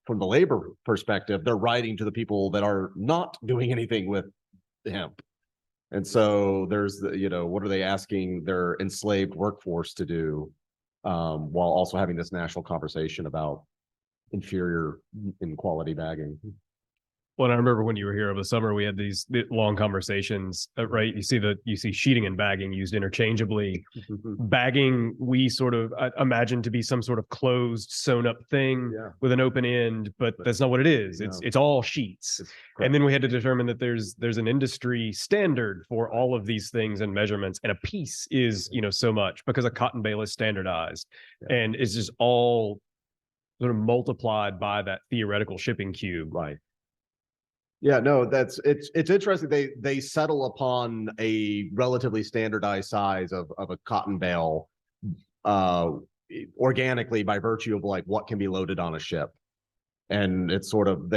from the labor perspective, they're writing to the people that are not doing anything with hemp. And so there's what are they asking their enslaved workforce to do, while also having this national conversation about inferior in quality bagging. Well, and I remember when you were here over the summer, we had these long conversations, right? You see sheeting and bagging used interchangeably. Bagging, we sort of imagine to be some sort of closed, sewn up thing Yeah. with an open end, but that's not what it is. No. It's all sheets. And then we had to determine that there's an industry standard for all of these things and measurements, and a piece is, so much, because a cotton bale is standardized, and it's just all sort of multiplied by that theoretical shipping cube. Right. Yeah, no, it's interesting. They settle upon a relatively standardized size of a cotton bale organically by virtue of like what can be loaded on a ship. And it's sort of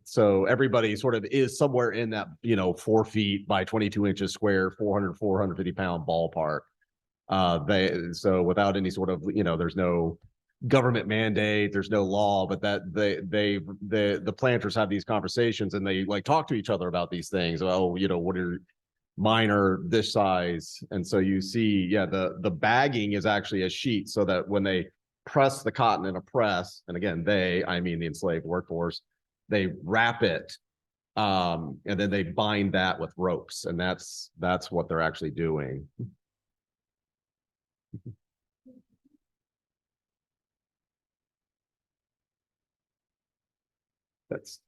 so everybody sort of is somewhere in that 4 feet by 22 inches square, 450 pound ballpark. So without any sort of there's no government mandate, there's no law, but that the planters have these conversations and they like talk to each other about these things. Oh, what are mine are this size, and so you see, the bagging is actually a sheet, so that when they press the cotton in a press, and again I mean the enslaved workforce, they wrap it, and then they bind that with ropes, and that's what they're actually doing. That's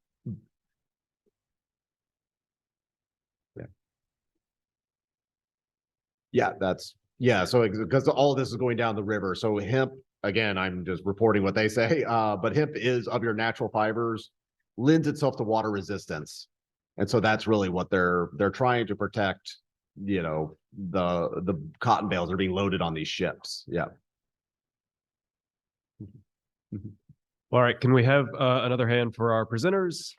so because all of this is going down the river. So hemp, again, I'm just reporting what they say, but hemp is, of your natural fibers, lends itself to water resistance, and so that's really what they're trying to protect. The cotton bales are being loaded on these ships. All right, can we have another hand for our presenters?